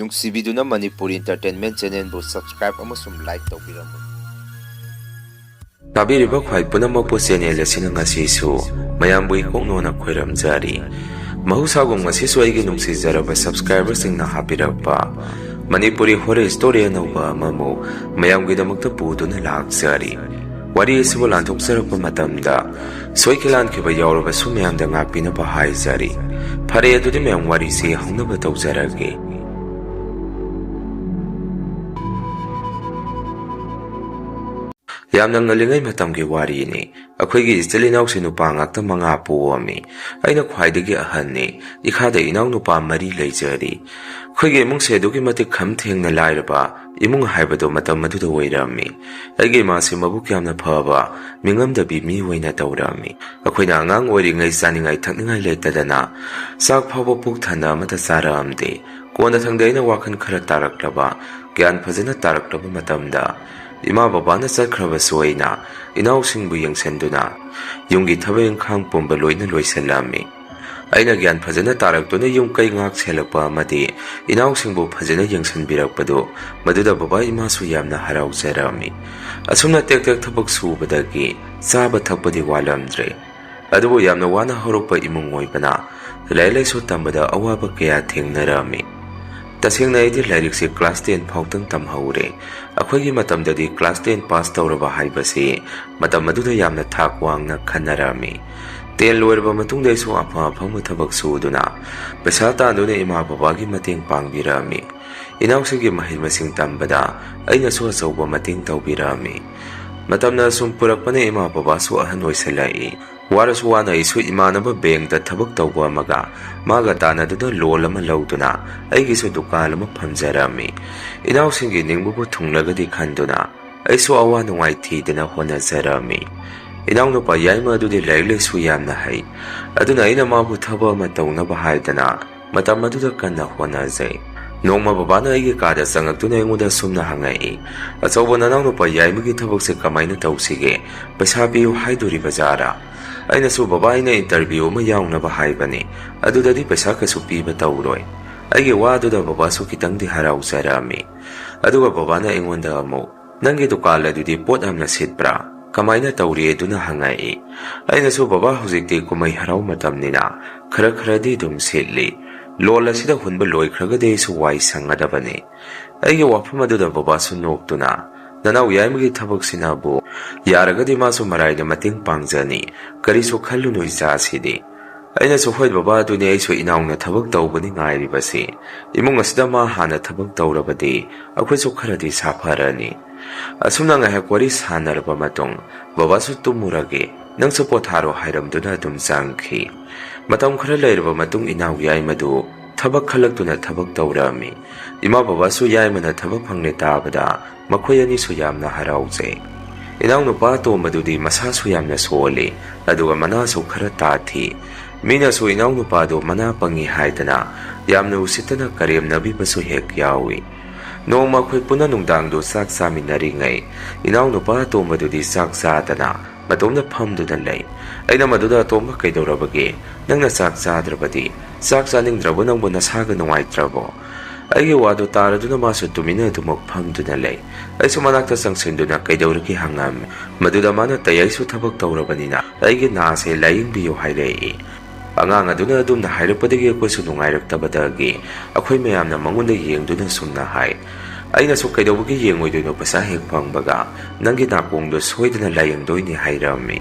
ꯅꯨꯡꯁꯤꯕꯤꯗꯨꯅ Manipuri entertainment ꯆꯦꯅꯦꯜꯕꯨ subscribe ꯑꯃꯁꯨꯡ like ꯇꯧꯕꯤꯔꯝꯃꯨ꯫ ꯇꯥꯕꯤꯔꯤꯕ ꯈ꯭ꯋꯥꯏ ꯄꯨꯝꯅꯃꯛꯄꯨ ꯆꯦꯅꯦꯜ ꯑꯁꯤꯅ ꯉꯁꯤꯁꯨ ꯃꯌꯥꯝꯕꯨ ꯏꯀꯣꯛꯅꯣꯅ ꯈꯣꯏꯔꯝꯖꯔꯤ꯫ ꯃꯍꯧꯁꯥꯒꯨꯝ ꯉꯁꯤꯁꯨ ꯑꯩꯒꯤ ꯅꯨꯡꯁꯤꯖꯔꯕ ꯁꯕꯁꯀ꯭ꯔꯥꯏꯕꯔꯁꯤꯡꯅ ꯍꯥꯞꯄꯤꯔꯛꯄ ꯃꯅꯤꯄꯨꯔꯤ ꯍꯣꯔꯔ ꯁ꯭ꯇꯣꯔꯤ ꯑꯅꯧꯕ ꯑꯃꯃꯨꯛ ꯃꯌꯥꯝꯒꯤꯗꯃꯛꯇ ꯄꯨꯗꯨꯅ ꯂꯥꯛꯆꯔꯤ꯫ ꯋꯥꯔꯤ ꯑꯁꯤꯕꯨ ꯂꯥꯟꯊꯣꯛꯆꯔꯛꯄ ꯃꯇꯝꯗ ꯁꯣꯏꯈꯤ ꯂꯥꯟꯈꯤꯕ ꯌꯥꯎꯔꯕꯁꯨ ꯃꯌꯥꯝꯗ ꯉꯥꯛꯄꯤꯅꯕ ꯍꯥꯏꯖꯔꯤ꯫ ꯐꯔꯦ ꯑꯗꯨꯗꯤ ꯃꯌꯥꯝ ꯋꯥꯔꯤꯁꯤ ꯍꯧꯅꯕ ꯇꯧꯖꯔꯒꯦ꯫ ꯌꯥꯝꯅ ꯉꯜꯂꯤꯉꯩ ꯃꯇꯝꯒꯤ ꯋꯥꯔꯤꯅꯤ꯫ ꯑꯩꯈꯣꯏꯒꯤ ꯏꯆꯤꯜ ꯏꯅꯥꯎꯁꯤ ꯅꯨꯄꯥ ꯉꯥꯛꯇ 5 ꯄꯣꯛꯑꯝꯃꯤ꯫ ꯑꯩꯅ ꯈ꯭ꯋꯥꯏꯗꯒꯤ ꯑꯍꯟꯅꯤ꯫ ꯏꯈꯥꯗ ꯏꯅꯥꯎ ꯅꯨꯄꯥ 4 ꯂꯩꯖꯔꯤ꯫ ꯑꯩꯈꯣꯏꯒꯤ ꯏꯃꯨꯡꯁꯦ ꯑꯗꯨꯛꯀꯤ ꯃꯇꯤꯛ ꯈꯝ ꯊꯦꯡꯅ ꯂꯥꯏꯔꯕ ꯏꯃꯨꯡ ꯍꯥꯏꯕꯗꯨ ꯃꯇꯝ ꯑꯗꯨꯗ ꯑꯣꯏꯔꯝꯃꯤ꯫ ꯑꯩꯒꯤ ꯏꯃꯥꯁꯤ ꯃꯕꯨꯛ ꯌꯥꯝꯅ ꯐꯕ ꯃꯤꯉꯝꯗꯕꯤ ꯃꯤ ꯑꯣꯏꯅ ꯇꯧꯔꯝꯃꯤ꯫ ꯑꯩꯈꯣꯏꯅ ꯑꯉꯥꯡ ꯑꯣꯏꯔꯤꯉꯩ ꯆꯥꯅꯤꯡꯉꯥꯏ ꯊꯛꯅꯤꯡꯉꯥꯏ ꯂꯩꯇꯗꯅ ꯆꯥꯛ ꯐꯥꯎꯕ ꯄꯨꯛ ꯊꯟꯅ ꯑꯃꯠꯇ ꯆꯥꯔꯛꯑꯝꯗꯦ꯫ ꯀꯣꯟꯅꯊꯪꯗ ꯑꯩꯅ ꯋꯥꯈꯜ ꯈꯔ ꯇꯥꯔꯛꯂꯕ, ꯒ꯭ꯌꯥꯟ ꯐꯖꯅ ꯇꯥꯔꯛꯂꯕ ꯃꯇꯝꯗ ꯏꯃꯥ ꯕꯕꯥꯅ ꯆꯠꯈ꯭ꯔꯕꯁꯨ ꯑꯩꯅ ꯏꯅꯥꯎꯁꯤꯡꯕꯨ ꯌꯦꯡꯁꯤꯟꯗꯨꯅ ꯌꯨꯝꯒꯤ ꯊꯕꯛ ꯏꯪꯈꯥꯡ ꯄꯨꯝꯕ ꯂꯣꯏꯅ ꯂꯣꯏꯁꯤꯜꯂꯝꯃꯤ꯫ ꯑꯩꯅ ꯒ꯭ꯌꯥꯟ ꯐꯖꯅ ꯇꯥꯔꯛꯇꯨꯅ ꯌꯨꯝ ꯀꯩ ꯉꯥꯛ ꯁꯦꯜꯂꯛꯄ ꯑꯃꯗꯤ ꯏꯅꯥꯎꯁꯤꯡꯕꯨ ꯐꯖꯅ ꯌꯦꯡꯁꯤꯟꯕꯤꯔꯛꯄꯗꯨ ꯃꯗꯨꯗ ꯕꯕꯥ ꯏꯃꯥꯁꯨ ꯌꯥꯝꯅ ꯍꯔꯥꯎꯖꯔꯝꯃꯤ꯫ ꯑꯁꯨꯝꯅ ꯇꯦꯛ ꯇꯦꯛ ꯊꯕꯛ ꯁꯨꯕꯗꯒꯤ ꯆꯥꯕ ꯊꯛꯄꯗꯤ ꯋꯥꯠꯂꯝꯗ꯭ꯔꯦ꯫ ꯑꯗꯨꯕꯨ ꯌꯥꯝꯅ ꯋꯥꯅ ꯍꯧꯔꯛꯄ ꯏꯃꯨꯡ ꯑꯣꯏꯕꯅ ꯂꯥꯏꯔꯤꯛ ꯂꯥꯏꯁꯨ ꯇꯝꯕꯗ ꯑꯋꯥꯕ ꯀꯌా ꯊꯦꯡꯅꯔꯝꯃꯤ꯫ ꯇꯁꯦꯡꯅ ꯑꯩꯗꯤ ꯂꯥꯏꯔꯤꯛꯁꯤ ꯀ꯭ꯂꯥꯁ 10 ꯐꯥꯎꯇꯪ ꯇꯝꯍꯧꯔꯦ꯫ ꯑꯩꯈꯣꯏꯒꯤ ꯃꯇꯝꯗꯗꯤ ꯀ꯭ꯂꯥꯁ 10 ꯄꯥꯁ ꯇꯧꯔꯕ ꯍꯥꯏꯕꯁꯤ ꯃꯇꯝ ꯑꯗꯨꯗ ꯌꯥꯝꯅ ꯊꯥꯛ ꯋꯥꯡꯅ ꯈꯟꯅꯔꯝꯃꯤ꯫ 10 ꯂꯣꯏꯔꯕ ꯃꯇꯨꯡꯗ ꯑꯩꯁꯨ ꯑꯐꯪ ꯑꯐꯪꯕ ꯊꯕꯛ ꯁꯨꯗꯨꯅ ꯄꯩꯁꯥ ꯇꯥꯟꯗꯨꯅ ꯏꯃꯥ ꯕꯕꯥꯒꯤ ꯃꯇꯦꯡ ꯄꯥꯡꯕꯤꯔꯝꯃꯤ꯫ ꯏꯅꯥꯎꯁꯤꯡꯒꯤ ꯃꯍꯩ ꯃꯁꯤꯡ ꯇꯝꯕꯗ ꯑꯩꯅꯁꯨ ꯑꯆꯧꯕ ꯃꯇꯦꯡ ꯇꯧꯕꯤꯔꯝꯃꯤ꯫ ꯃꯇꯝꯅ ꯁꯨꯝ ꯄꯨꯔꯛꯄꯅ ꯏꯃꯥ ꯕꯕꯥꯁꯨ ꯑꯍꯟ ꯑꯣꯏꯁꯤꯜꯂꯛꯏ꯫ ꯋꯥꯔꯁꯨ ꯋꯥꯅ ꯑꯩꯁꯨ ꯏꯃꯥꯟꯅꯕ ꯕꯦꯡꯛꯇ ꯊꯕꯛ ꯇꯧꯕ ꯑꯃꯒ ꯃꯥꯒ ꯇꯥꯟꯅꯗꯨꯅ ꯂꯣꯟ ꯑꯃ ꯂꯧꯗꯨꯅ ꯑꯩꯒꯤꯁꯨ ꯗꯨꯀꯥꯟ ꯑꯃ ꯐꯝꯖꯔꯝꯃꯤ꯫ ꯏꯅꯥꯎꯁꯤꯡꯒꯤ ꯅꯤꯡꯕꯕꯨ ꯊꯨꯡꯂꯒꯗꯤ ꯈꯟꯗꯨꯅ ꯑꯩꯁꯨ ꯑꯋꯥ ꯅꯨꯡꯉꯥꯏ ꯊꯤꯗꯅ ꯍꯣꯠꯅꯖꯔꯝꯃꯤ꯫ ꯏꯅꯥꯎꯅꯨꯄꯥ ꯌꯥꯏꯃ ꯑꯗꯨꯗꯤ ꯂꯥꯏꯔꯤꯛ ꯂꯥꯏꯁꯨ ꯌꯥꯝꯅ ꯍꯩ꯫ ꯑꯗꯨꯅ ꯑꯩꯅ ꯃꯥꯕꯨ ꯊꯕꯛ ꯑꯃ ꯇꯧꯅꯕ ꯍꯥꯏꯗꯅ ꯃꯇꯝ ꯑꯗꯨꯗ ꯀꯟꯅ ꯍꯣꯠꯅꯖꯩ꯫ ꯅꯣꯡꯃ ꯕꯕꯥꯅ ꯑꯩꯒꯤ ꯀꯥꯗ ꯆꯪꯉꯛꯇꯨꯅ ꯑꯩꯉꯣꯟꯗ ꯁꯨꯝꯅ ꯍꯪꯉꯛꯏ, "ꯑꯆꯧꯕ ꯅꯅꯥꯎꯅꯨꯄꯥ ꯌꯥꯏꯃꯒꯤ ꯊꯕꯛꯁꯦ ꯀꯃꯥꯏꯅ ꯇꯧꯁꯤꯒꯦ? ꯄꯩꯁꯥ ꯄꯤꯌꯨ ꯍꯥꯏꯗꯣꯔꯤꯕꯖꯥꯔꯥ?" ꯑꯩꯅꯁꯨ ꯕꯕꯥ ꯑꯩꯅ ꯏꯟꯇꯔꯚꯤꯌꯨ ꯑꯃ ꯌꯥꯎꯅꯕ ꯍꯥꯏꯕꯅꯤ꯫ ꯑꯗꯨꯗꯗꯤ ꯄꯩꯁꯥ ꯀꯩꯁꯨ ꯄꯤꯕ ꯇꯧꯔꯣꯏ꯫ ꯑꯩꯒꯤ ꯋꯥꯗꯨꯗ ꯕꯕꯥꯁꯨ ꯈꯤꯇꯪꯗꯤ ꯍꯔꯥꯎꯖꯔꯝꯃꯤ꯫ ꯑꯗꯨꯒ ꯕꯕꯥꯅ ꯑꯩꯉꯣꯟꯗ ꯑꯃꯨꯛ, "ꯅꯪꯒꯤ ꯗꯨꯀꯥꯟ ꯑꯗꯨꯗꯤ ꯄꯣꯠ ꯌꯥꯝꯅ ꯁꯤꯠꯄ꯭ꯔꯥ? ꯀꯃꯥꯏꯅ ꯇꯧꯔꯤ?" ꯑꯗꯨꯅ ꯍꯪꯉꯛꯏ꯫ ꯑꯩꯅꯁꯨ, "ꯕꯕꯥ ꯍꯧꯖꯤꯛꯇꯤ ꯀꯨꯝꯍꯩ ꯍꯔꯥꯎ ꯃꯇꯝꯅꯤꯅ ꯈꯔ ꯈꯔꯗꯤ ꯑꯗꯨꯝ ꯁꯤꯠꯂꯤ꯫ ꯂꯣꯟ ꯑꯁꯤꯗ ꯍꯨꯟꯕ ꯂꯣꯏꯈ꯭ꯔꯒꯗꯤ ꯑꯩꯁꯨ ꯋꯥꯏ ꯁꯪꯒꯗꯕꯅꯤ." ꯑꯩꯒꯤ ꯋꯥꯐꯝ ꯑꯗꯨꯗ ꯕꯕꯥꯁꯨ ꯅꯣꯛꯇꯨꯅ, "ꯅꯅꯥꯎ ꯌꯥꯏꯃꯒꯤ ꯊꯕꯛꯁꯤꯅꯕꯨ ꯌꯥꯔꯒꯗꯤ ꯃꯥꯁꯨ ꯃꯔꯥꯏꯅ ꯃꯇꯦꯡ ꯄꯥꯡꯖꯅꯤ꯫ ꯀꯔꯤꯁꯨ ꯈꯜꯂꯨꯅꯨ ꯏꯆꯥꯁꯤꯗꯤ." ꯑꯩꯅꯁꯨ, "ꯍꯣꯏ ꯕꯕꯥ, ꯑꯗꯨꯅꯤ ꯑꯩꯁꯨ ꯏꯅꯥꯎꯅ ꯊꯕꯛ ꯇꯧꯕꯅꯤ ꯉꯥꯏꯔꯤꯕꯁꯤ꯫ ꯏꯃꯨꯡ ꯑꯁꯤꯗ ꯃꯥ ꯍꯥꯟꯅ ꯊꯕꯛ ꯇꯧꯔꯕꯗꯤ ꯑꯩꯈꯣꯏꯁꯨ ꯈꯔꯗꯤ ꯁꯥꯐꯔꯅꯤ." ꯑꯁꯨꯝꯅ ꯉꯥꯏꯍꯥꯛ ꯋꯥꯔꯤ ꯁꯥꯟꯅꯔꯕ ꯃꯇꯨꯡ ꯕꯕꯥꯁꯨ ꯇꯨꯝꯃꯨꯔꯒꯦ, ꯅꯪꯁꯨ ꯄꯣꯊꯥꯔꯣ ꯍꯥꯏꯔꯝꯗꯨꯅ ꯑꯗꯨꯝ ꯆꯪꯈꯤ꯫ ꯃꯇꯝ ꯈꯔ ꯂꯩꯔꯕ ꯃꯇꯨꯡ ꯏꯅꯥꯎ ꯌꯥꯏꯃꯗꯨ ꯊꯕꯛ ꯈꯜꯂꯛꯇꯨꯅ ꯊꯕꯛ ꯇꯧꯔꯝꯃꯤ꯫ ꯏꯃꯥ ꯕꯕꯥꯁꯨ ꯌꯥꯏꯃꯅ ꯊꯕꯛ ꯐꯪꯂꯦ ꯇꯥꯕꯗ ꯃꯈꯣꯏ ꯑꯅꯤꯁꯨ ꯌꯥꯝꯅ ꯍꯔꯥꯎꯖꯩ꯫ ꯏꯅꯥꯎꯅꯨꯄꯥ ꯑꯇꯣꯝꯕꯗꯨꯗꯤ ꯃꯁꯥꯁꯨ ꯌꯥꯝꯅ ꯁꯣꯜꯂꯤ, ꯑꯗꯨꯒ ꯃꯅꯥꯁꯨ ꯈꯔ ꯇꯥꯊꯤ꯫ ꯃꯤꯅꯁꯨ ꯏꯅꯥꯎꯅꯨꯄꯥꯗꯨ ꯃꯅꯥ ꯄꯪꯉꯤ ꯍꯥꯏꯗꯅ ꯌꯥꯝꯅ ꯎꯁꯤꯠꯇꯅ ꯀꯔꯦꯝꯅꯕꯤꯕꯁꯨ ꯍꯦꯛ ꯌꯥꯎꯏ꯫ ꯅꯣꯡꯃ ꯑꯩꯈꯣꯏ ꯄꯨꯟꯅ ꯅꯨꯡꯗꯥꯡꯗꯨ ꯆꯥꯛ ꯆꯥꯃꯤꯟꯅꯔꯤꯉꯩ ꯏꯅꯥꯎꯅꯨꯄꯥ ꯑꯇꯣꯝꯕꯗꯨꯗꯤ ꯆꯥꯛ ꯆꯥꯗꯅ ꯃꯇꯣꯝꯗ ꯐꯝꯗꯨꯅ ꯂꯩ꯫ ꯑꯩꯅ ꯃꯗꯨꯗ, "ꯑꯇꯣꯝꯕ ꯀꯩꯗꯧꯔꯕꯒꯦ? ꯅꯪꯅ ꯆꯥꯛ ꯆꯥꯗ꯭ꯔꯕꯗꯤ? ꯆꯥꯛ ꯆꯥꯅꯤꯡꯗ꯭ꯔꯕꯣ? ꯅꯪꯕꯨ ꯅꯁꯥꯒ ꯅꯨꯡꯉꯥꯏꯇ꯭ꯔꯕꯣ?" ꯑꯩꯒꯤ ꯋꯥꯗꯨ ꯇꯥꯔꯗꯨꯅ ꯃꯥꯁꯨ ꯇꯨꯃꯤꯟꯅ ꯑꯗꯨꯃꯛ ꯐꯝꯗꯨꯅ ꯂꯩ꯫ ꯑꯩꯁꯨ ꯃꯅꯥꯛꯇ ꯆꯪꯁꯤꯟꯗꯨꯅ ꯀꯩꯗꯧꯔꯒꯦ ꯍꯪꯉꯝꯃꯤ꯫ ꯃꯗꯨꯗ ꯃꯥꯅ "ꯑꯩꯁꯨ ꯊꯕꯛ ꯇꯧꯔꯕꯅꯤꯅ ꯑꯩꯒꯤ ꯅꯥꯁꯦ ꯂꯥꯏꯌꯦꯡꯕꯤꯌꯨ" ꯍꯥꯏꯔꯛꯏ꯫ ꯑꯉꯥꯡ ꯑꯗꯨꯅ ꯑꯗꯨꯝꯅ ꯍꯥꯏꯔꯛꯄꯗꯒꯤ ꯑꯩꯈꯣꯏꯁꯨ ꯅꯨꯡꯉꯥꯏꯔꯛꯇꯕꯗꯒꯤ ꯑꯩꯈꯣই ꯃꯌꯥꯝꯅ ꯃꯉꯣꯟꯗ ꯌꯦꯡꯗꯨꯅ ꯁꯨꯝꯅ ꯍꯥꯏ꯫ ꯑꯩꯅꯁꯨ, "ꯀꯩꯗꯧꯕꯒꯤ ꯌꯦꯡꯉꯣꯏꯗꯣꯏꯅꯣ? ꯄꯩꯁꯥ ꯍꯦꯛ ꯐꯪꯕꯒ ꯅꯪꯒꯤ ꯅꯥꯀꯣꯡꯗꯣ ꯁꯣꯏꯗꯅ ꯂꯥꯏꯌꯦꯡꯗꯣꯏꯅꯤ" ꯍꯥꯏꯔꯝꯃꯤ꯫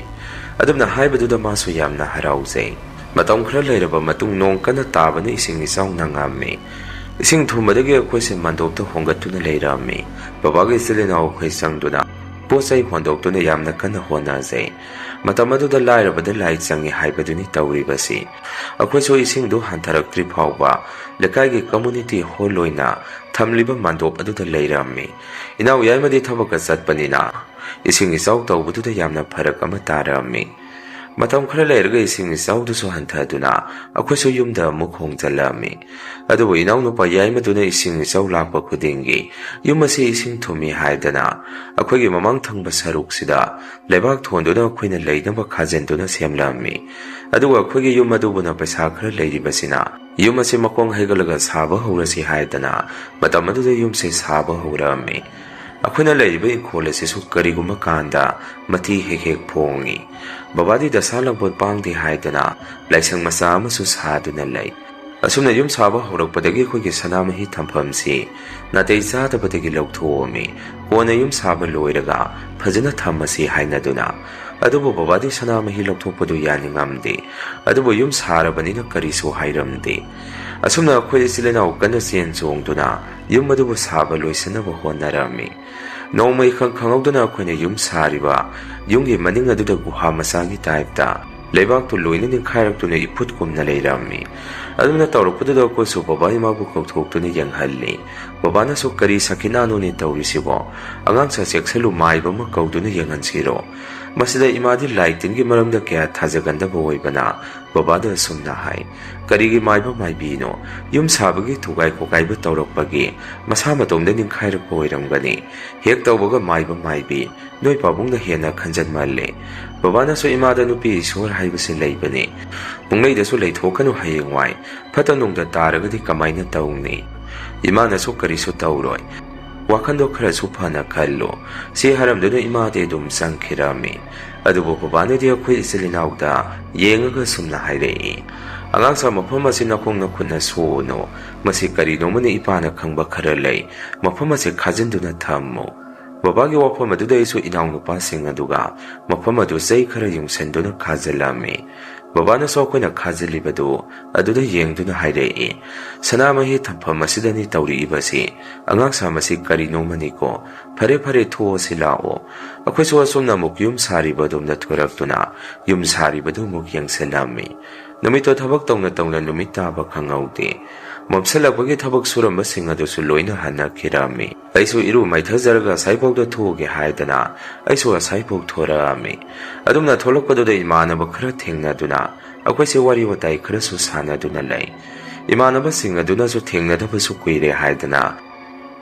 ꯑꯗꯨꯝꯅ ꯍꯥꯏꯕꯗꯨꯗ ꯃꯥꯁꯨ ꯌꯥꯝꯅ ꯍꯔꯥꯎꯖꯩ꯫ ꯃꯇꯝ ꯈꯔ ꯂꯩꯔꯕ ꯃꯇꯨꯡ ꯅꯣꯡ ꯀꯟꯅ ꯇꯥꯕꯅ ꯏꯁꯤꯡ ꯏꯆꯥꯎ ꯅꯪꯉꯝꯃꯤ꯫ ꯏꯁꯤꯡ ꯊꯨꯝꯕꯗꯒꯤ ꯑꯩꯈꯣꯏꯁꯦ ꯃꯥꯟꯗꯣꯞꯇ ꯍꯣꯡꯒꯠꯇꯨꯅ ꯂꯩꯔꯝꯃꯤ꯫ ꯕꯕꯥꯒ ꯏꯆꯤꯜ ꯏꯅꯥꯎ ꯑꯩꯈꯣꯏ ꯆꯪꯗꯨꯅ ꯄꯣꯠ ꯆꯩ ꯍꯣꯟꯗꯣꯛꯇꯨꯅ ꯌꯥꯝꯅ ꯀꯟꯅ ꯍꯣꯠꯅꯖꯩ꯫ ꯃꯇꯝ ꯑꯗꯨꯗ ꯂꯥꯏꯔꯕꯗ ꯂꯥꯏ ꯆꯪꯉꯤ ꯍꯥꯏꯕꯗꯨꯅꯤ ꯇꯧꯔꯤꯕꯁꯤ꯫ ꯑꯩꯈꯣꯏꯁꯨ ꯏꯁꯤꯡꯗꯨ ꯍꯟꯊꯔꯛꯇ꯭ꯔꯤ ꯐꯥꯎꯕ ꯂꯩꯀꯥꯏꯒꯤ ꯀꯝꯃꯨꯅꯤꯇꯤ ꯍꯣꯜ ꯑꯣꯏꯅ ꯊꯝꯂꯤꯕ ꯃꯥꯟꯗꯣꯞ ꯑꯗꯨꯗ ꯂꯩꯔꯝꯃꯤ꯫ ꯏꯅꯥꯎ ꯌꯥꯏꯃꯗꯤ ꯊꯕꯛꯀ ꯆꯠꯄꯅꯤꯅ ꯏꯁꯤꯡ ꯏꯆꯥꯎ ꯇꯧꯕꯗꯨꯗ ꯌꯥꯝꯅ ꯐꯔꯛ ꯑꯃ ꯇꯥꯔꯝꯃꯤ꯫ ꯃꯇꯝ ꯈꯔ ꯂꯩꯔꯒ ꯏꯁꯤꯡ ꯏꯆꯥꯎꯗꯨꯁꯨ ꯍꯟꯊꯗꯨꯅ ꯑꯩꯈꯣꯏꯁꯨ ꯌꯨꯝꯗ ꯑꯃꯨꯛ ꯍꯣꯡꯖꯜꯂꯝꯃꯤ꯫ ꯑꯗꯨꯕꯨ ꯏꯅꯥꯎꯅꯨꯄꯥ ꯌꯥꯏꯃꯗꯨꯅ ꯏꯁꯤꯡ ꯏꯆꯥꯎ ꯂꯥꯛꯄ ꯈꯨꯗꯤꯡꯒꯤ ꯌꯨꯝ ꯑꯁꯤ ꯏꯁꯤꯡ ꯊꯨꯝꯃꯤ ꯍꯥꯏꯗꯅ ꯑꯩꯈꯣꯏꯒꯤ ꯃꯃꯥꯡ ꯊꯪꯕ ꯁꯔꯨꯛꯁꯤꯗ ꯂꯩꯕꯥꯛ ꯊꯣꯟꯗꯨꯅ ꯑꯩꯈꯣꯏꯅ ꯂꯩꯅꯕ ꯈꯥꯖꯤꯟꯗꯨꯅ ꯁꯦꯝꯂꯝꯃꯤ꯫ ꯑꯗꯨꯒ ꯑꯩꯈꯣꯏꯒꯤ ꯌꯨꯝ ꯑꯗꯨꯕꯨꯅ ꯄꯩꯁꯥ ꯈꯔ ꯂꯩꯔꯤꯕꯁꯤꯅ Yum asi makong hegalaga saba horasi haidana matam aduda yumse saba horami. Akhuna laiba ikhol asisu kariguma kanda mati hek phongi. Babadi dasalangpon pangdi haidana laisang masa amasu saduna lai. Asumna yum saba horakpadagi akhoi gi sanamahi thampham natei chadabadagi lauthomi kona yum saba loiraga phajana thamasi hainaduna. Adubu babadi sanamahi lauthoppadu yaningamde. Adubu yum sarabanina karisu hairamde. Asumna akhoi isilena ukana sen chongduna yum adubu saba loisanaba honarami. Nomai khangkhangawduna akhoina yum sariba yumgi maning aduda guha masagi typeta leibak tu loina nikhairakuna iput kumna leirami. Aduna tawrukpuda ko su baba imabu kauthokuna yanghalli. Babana su kari sakinano ni tawrisibo angang sa seksalu maiba ma kauduna yangansiro. Masida imadi laitin gi maramda kya thajaganda boibana babada sumna hai. Karigi maiba maibino yum sabagi thugai kokai ba tawrokpagi masa matomda ninkhairak boiramgani. Hek tawbaga maiba maibi noi pabungna hena khanjan malle. Babana su imada nupi isor haibase leibani. Mungai su leithokanu hayengwai phatanungda taragadi kamaina tawni. Imana su kari su tawroi. Wakando khara su phana khallo si haramduna imade dum sangkhirami. Adubo babana di akhoi isilinawda yengaga sumna hairei. Angang sa mafam asi nakongna khunna suno masi karino mani ipana khangba khara lei mafam asi khajinduna thammo. Babagi wafam aduda isu inaw nupasing aduga mafam adu sei khara yungsenduna khajalami. Babana so akhoi na khajalibadu aduda yengduna hairei. Sanamahi thampham asidani tawri ibasi angang sa masi karino mani ko phare phare thuo silao. Akhoi so asumna muk yum saribadum na thuaraktuna yum saribadu muk yangselami. Numito thabak tawna numita ba khangaude. Mapsalakbagi thabak suramba singadusu loina hana khirami. Aisu iru maithazarga saipokda thuge haidana aisu saipok thorami. Adumna tholokpaduda imanaba khara thengnaduna akhoi se wari watai khara su sanaduna lai. Imanaba singaduna su thengnadaba su kuire haidana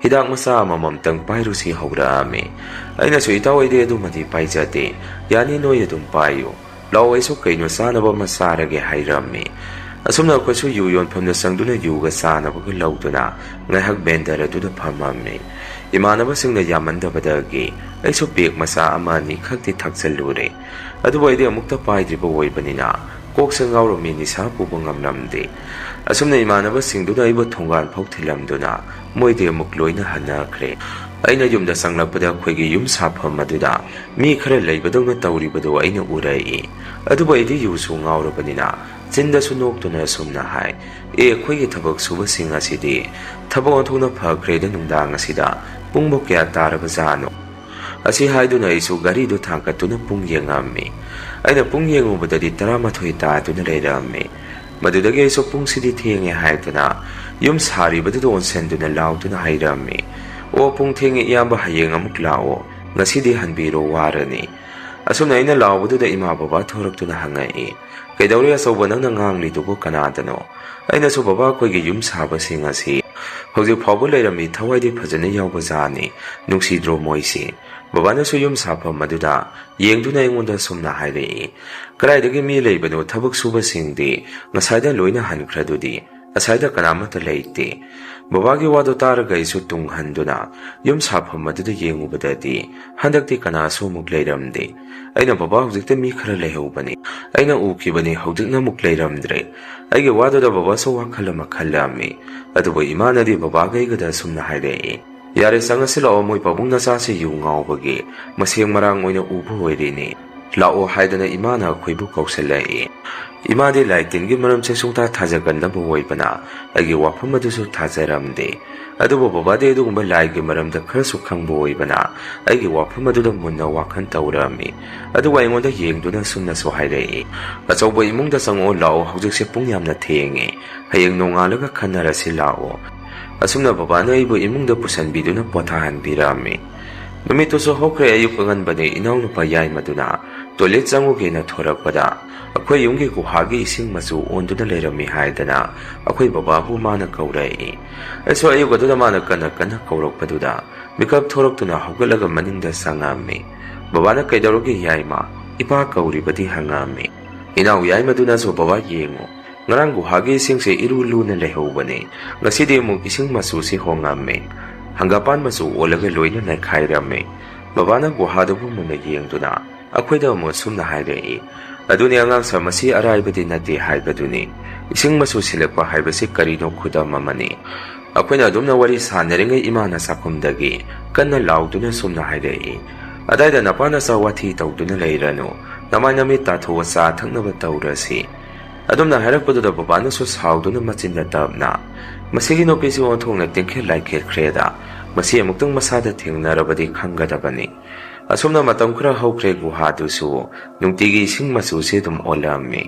hidak masa amamamtang pairusi haurami. Aina su itawaide adumadi paijate yani noi adum payo. Law aisu kaino sanaba masarage hairami. Asumna akhoi su yu yonphamna sangduna yuga sanabaga lauduna ngaihak bendara duda phamami. Imanaba singna yamandabadagi aisu bek masa amani khakti thakchalure. Adubu aide amukta paidriba oibanina koksa ngawrami nisa puba ngamlamde. Asumna imanaba singduna aiba thongan phok thilamduna moide amuk loina hanakhre. Aina yumda sanglakpada akhoi yum sapham aduda mi khara leibadawna tawribadu aina urai. Adubu aide yusu ngawrabanina Zinda su noktuna sumna hai. Akhoi thabak suba sing asidi thabak onthokna phakreda nungdang asida pungbo kya tarabazano. Asi haiduna isu gari do thangkatuna pung yengami. Aina pung yengubadadi 13 taatuna leirami. Madudagi isu pung sidi thenge haidana yum saribadu onsenduna lauduna hairami. O pung thenge iyamba hayeng amuk lao ngasidi hanbiro warani. Asumna aina laubaduda ima baba thoraktuna hangai. Kaidawri asoba nangna nganglidubu kanadano. Aina su baba akhoi yum sabasing asi hojik phawba leirami thawaidi phajana yawbajani nungsidro moisi. Babana su yum sapham maduda yengduna aingonda sumna hairei. Karaidagi mi leibano thabak subasingdi ngasaida loina hankhradudi asaida kanamata leite. Babagi wado taraga isu tunghanduna yum sapham maduda yengubadadi handakti kana sumuk leiramde. Aina baba hojikta mi khara leihubani. Aina ukibani hojikna muk leiramdre. Aige wadoda baba so wakhalama khallami. Adubu imanadi babaga igada sumna hairei. Yare sangasila o moi pabungna sase yu ngawbagi maseng marang oina ubu oirini. Lao haidana imana akhoi kausallai. Imadi laitingi maramse sungta thajagandabu oibana agi wafam adusu thajaramde. Adubu babade adugumba laigi maramda kharasu khangbu oibana agi wafam aduda munna wakhan tawrami. Adubu aingonda yengduna sumna so hairei. Achauba imungda sango lao hojikse pung yamna thenge hayeng nongalaga khanarasi lao. Asumna babana ibu imungda pusanbiduna pothahanbirami. Numituso hokre ayuk anganbani inawnupa yaimaduna toilet changugena thorakpada akhoi yumgi guhagi ising machu onduna leirami haidana akhoi bababu mana kaurai. Aso ayuk aduna mana kana kaurakpaduda mikap thoraktuna hogalaga maningda sangami. Babana kaidawrogi yaima ipa kauribadi hangami. Inaw yaimaduna so baba yengo Ngarang guhagi isingse iru-luna lehobani. Ngasidi mong ising masusi hongame. Hanggapan masu olaga loina naikhairame. Babana guhada po muna yengduna. Ako'y daw mo sumna hairei. Aduni angang sa masi araibadi nati haibaduni. Ising masusilagpa haibasi karino kudamamani. Ako'y na dum na wari sanaringay imana sa kumdagi. Kan na lauduna sumna hairei. Aday da napana sa wati tawduna lairano. Naman nami tatuwa sa atang nabatawrasi. Adum na harakpado da babana so sauduna matsinda tabna. Masigi no pisi wotong nagtingkir laikir kreda. Masi amuktang masada tingnarabadi kanggadabani. Asum na matam kura haukre guhadu su. Nung tigi ising masusi dum olami.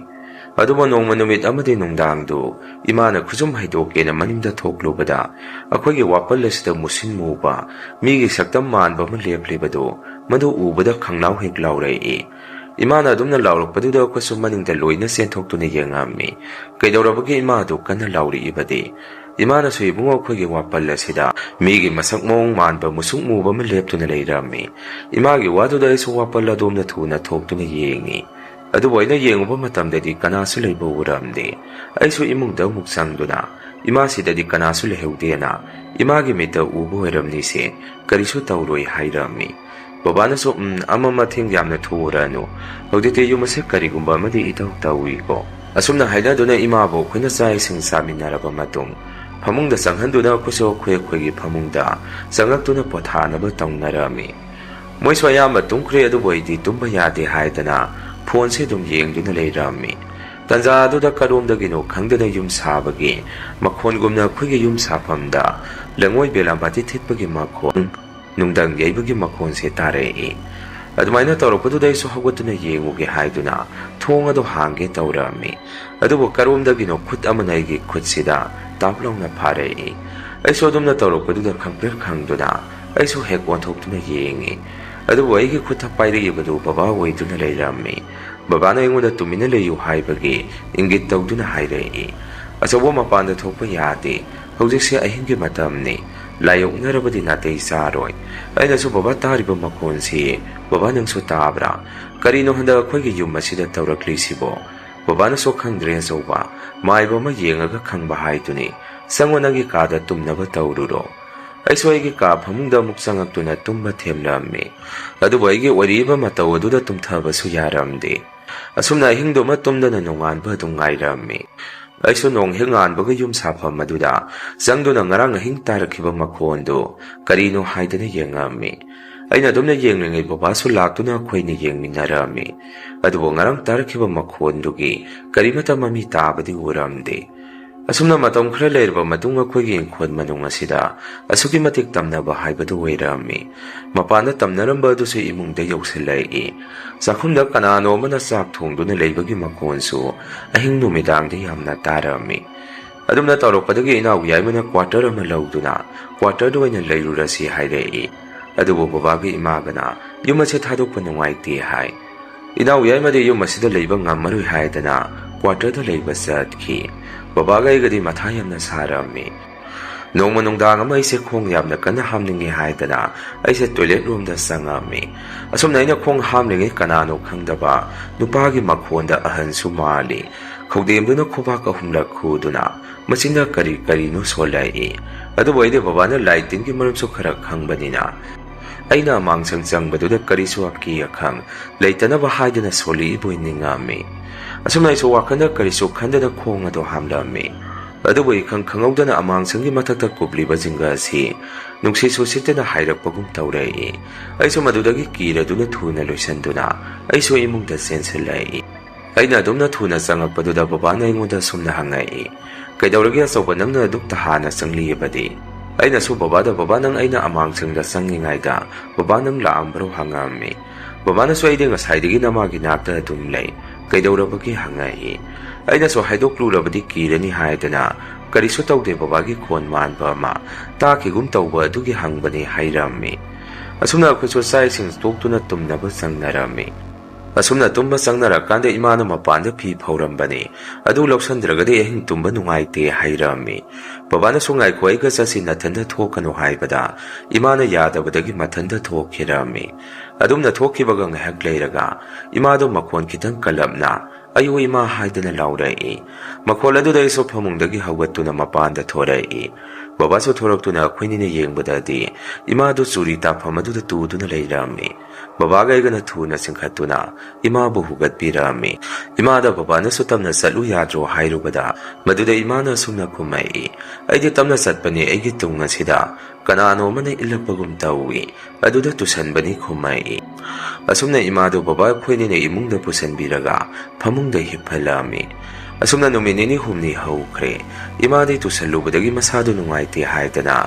Aduma nung manumit amadi nung dangdo. Imana kuzum haidoke na manimda toklubada. Ako'y giwapalas da musin mo ba. Migi saktam maan ba maliyap-libado. Madu ubada kanglaw hiklaw rai. Imana adum na lawrok paduda ako sumaning daloy na sentok to na yangami. Kay daw rabagi imado ka na lawri ibadi. Imana so ibungaw ko giwapala sida. Migi masak mong maan ba musung mo ba maliyap to na layrami. Imagi wado da iso wapala dom na to na tok to na yengi. Aduboy na yengo pa matamdadi kanaso lay bawuramdi. Ay so imong daw muksang do na. Imasi dadi kanaso lahewdi na. Imagi may daw ubo hiramni si. Kariso tawroy hayrami. Babana so ama mating yam na tuurano. Hagdite yung masik karigumba madi itaw tawi ko. Asum na hayna do na imabo ko na sa isang samin naraba matong. Pamungda sanghan do na ako so kwe-kwegi pamungda. Sangak do na potana ba tang narami. Moy swaya matong kre aduboy di tumbayade hayda na. Puan se dum yeng do na layrami. Tanza do da karom da gino kangda na yung sabagi. Makon gum na kwegi yung sapamda. Langoy belang pati titpagi makon. Nungdang yaibagi makon se tarei. Adumayna tawrokpado da iso hagwat na yengugi haiduna. Tunga do hangi tawrami. Adubo karom da gino kut amanaygi kut sida. Taplaw na parei. Aiso dum na tawrokpado da kangpir kangdo na. Aiso hekwan tok na yengi. Adubo aigi kut hapayri ibado babaway do na layrami. Baba na yung na tumina layo haibagi. Ingit daw do na hairei. Asawa mapanda tokpa yati. Hawjik siya ahingi matam ni. Layok na rabadi natay saroy. Ay naso baba tariba makon si. Baba nang so tabra. Karino handa ako'y giyong masida tawrakli sibo. Baba na so kang dreso ba. Maiba mayengaga kang bahay to ni. Sangwa nang ikada tumnaba tawruro. Ay so ay gikap hamungda muksangag to na tumbatem lami. Adubo ay giwariba matawado da tumtaba so yaramdi. Asum na hingdo matumda na nungan ba dungay rami. Ay so nung hingan baga yung sapam maduda. Sangdo na ngarang hing tarakiba makondo. Karino hayda na yengami. Ay nadum na yeng ngay babaso lakto na ako'y na yeng minarami. Adubo ngarang tarakiba makondo gi. Karimata mamita abadi uramdi. Asum na matong kraler ba matung ako'y gingkod manunga sida. Asuki matik tamna bahay ba duway rami. Mapana tamnaram ba do sa imong dayaw silay i. Sa kumda kanano manasak tong do na laybagi makonso. Ahing numidang dayam na tarami. Adum na tawrok padagi inawiyay mo na quarter ang malaw do na. Quarter do ay na layrura si hayrei. Adubo babagi imaga na. Yung masit hadok pa nungay tihay. Inawiyay mo di yung masida laybang nga maroy hayda na. Quarter do layba sa adki. Babagay gadi matayam na sarami. Noong manungdang ama ay si kong yam na kanaham ningi hayda na ay sa toilet room da sangami. Asum na ina kong ham ningi kanano kang daba nupagi makonda ahan sumali. Kogdim do na kubak ahumlag kudo na masinda kari-kari no solay. Adubo ay di baba na lightin ki maram so karak hang banina. Ay na amang sang-sang ba do na kariso akiyak hang layta na bahay na soli iboy ningami. Asum na isuwakan na kariso kanda na kong ato hamlami. Adubo ikang kangawda na amang sangi matatag kubli ba zinga si. Nung sisusita na hayrak pagong tawray. Ay so madudagi kira do na tuna loisan do na. Ay so imong da sensalay. Ay na dum na tuna sangag paduda baba na imong da sumnahangay. Kay dawragi asaw pa nang naduktahan na sang liyabadi. Ay na so baba nang ay na amang sang da sangingay da. Baba nang laang baro hangami. Baba na so ay di nga saydigi na mga ginagda na dumlay. Kay dawra bagi hangay. Ay na so haydok lula badi kira ni hayda na. Kariso tawde babagi kon maan ba ma. Takigum tawba dugi hangba ni hayrami. Asum na ako so say sing stokto na tumnaba sang narami. Asum na tumba sang narakanda imana mapanda pi pauramba ni. Adu loksandragadi ehing tumba nungay te hayrami. Baba na so ngay ko ay kasasi natanda tokano haybada. Imana yada badagi matanda tokirami. Adum na toki bagang haglayraga. Imado makon kitang kalab na. ꯑꯌꯣ ꯏꯃꯥ ꯍꯥꯏꯗꯅ ꯂꯥꯎꯔꯛꯏ꯫ ꯃꯈꯣꯜ ꯑꯗꯨꯗ ꯑꯩꯁꯨ ꯐꯃꯨꯡꯗꯒꯤ ꯍꯧꯒꯠꯇꯨꯅ ꯃꯄꯥꯟꯗ ꯊꯣꯔꯛꯏ꯫ ꯕꯕꯥꯁꯨ ꯊꯣꯔꯛꯇꯨꯅ ꯑꯩꯈꯣꯏꯅꯤꯅ ꯌꯦꯡꯕꯗꯗꯤ ꯏꯃꯥꯗꯨ ꯆꯨꯔꯤ ꯇꯥꯐꯝ ꯑꯗꯨꯗ ꯇꯨꯗꯨꯅ ꯂꯩꯔꯝꯃꯤ꯫ ꯕꯕꯥꯒ ꯑꯩꯒꯅ ꯊꯨꯅ ꯆꯤꯡꯈꯠꯇꯨꯅ ꯏꯃꯥꯕꯨ ꯍꯨꯒꯠꯄꯤꯔꯝꯃꯤ꯫ ꯏꯃꯥꯗ ꯕꯕꯥꯅꯁꯨ ꯇꯞꯅ ꯆꯠꯂꯨ ꯌꯥꯗ꯭ꯔꯣ ꯍꯥꯏꯔꯨꯕꯗ ꯃꯗꯨꯗ ꯏꯃꯥꯅ ꯑꯁꯨꯝꯅ ꯈꯨꯝꯃꯛꯏ, ꯑꯩꯗꯤ ꯇꯞꯅ ꯆꯠꯄꯅꯤ, ꯑꯩꯒꯤ ꯇꯨꯡ ꯑꯁꯤꯗ ꯀꯅꯥꯅꯣ ꯑꯃꯅ ꯏꯜꯂꯛꯄꯒꯨꯝ ꯇꯧꯏ, ꯑꯗꯨꯗ ꯇꯨꯁꯟꯕꯅꯤ ꯈꯨꯝꯃꯛꯏ꯫ ꯑꯁꯨꯝꯅ ꯏꯃꯥꯗꯨ ꯕꯕꯥ ꯑꯩꯈꯣꯏꯅꯤꯅ ꯏꯃꯨꯡꯗ ꯄꯨꯁꯟꯕꯤꯔꯒ ꯐꯃꯨꯡꯗ ꯍꯤꯞꯍꯜꯂꯝꯃꯤ꯫ ꯑꯁꯨꯝꯅ ꯅꯨꯃꯤꯠ ꯅꯤꯅꯤ ꯍꯨꯝꯅꯤ ꯍꯧꯈ꯭ꯔꯦ꯫ ꯏꯃꯥꯗꯤ ꯇꯨꯁꯜꯂꯨꯕꯗꯒꯤ ꯃꯁꯥꯗꯨ ꯅꯨꯡꯉꯥꯏꯇꯦ ꯍꯥꯏꯗꯅ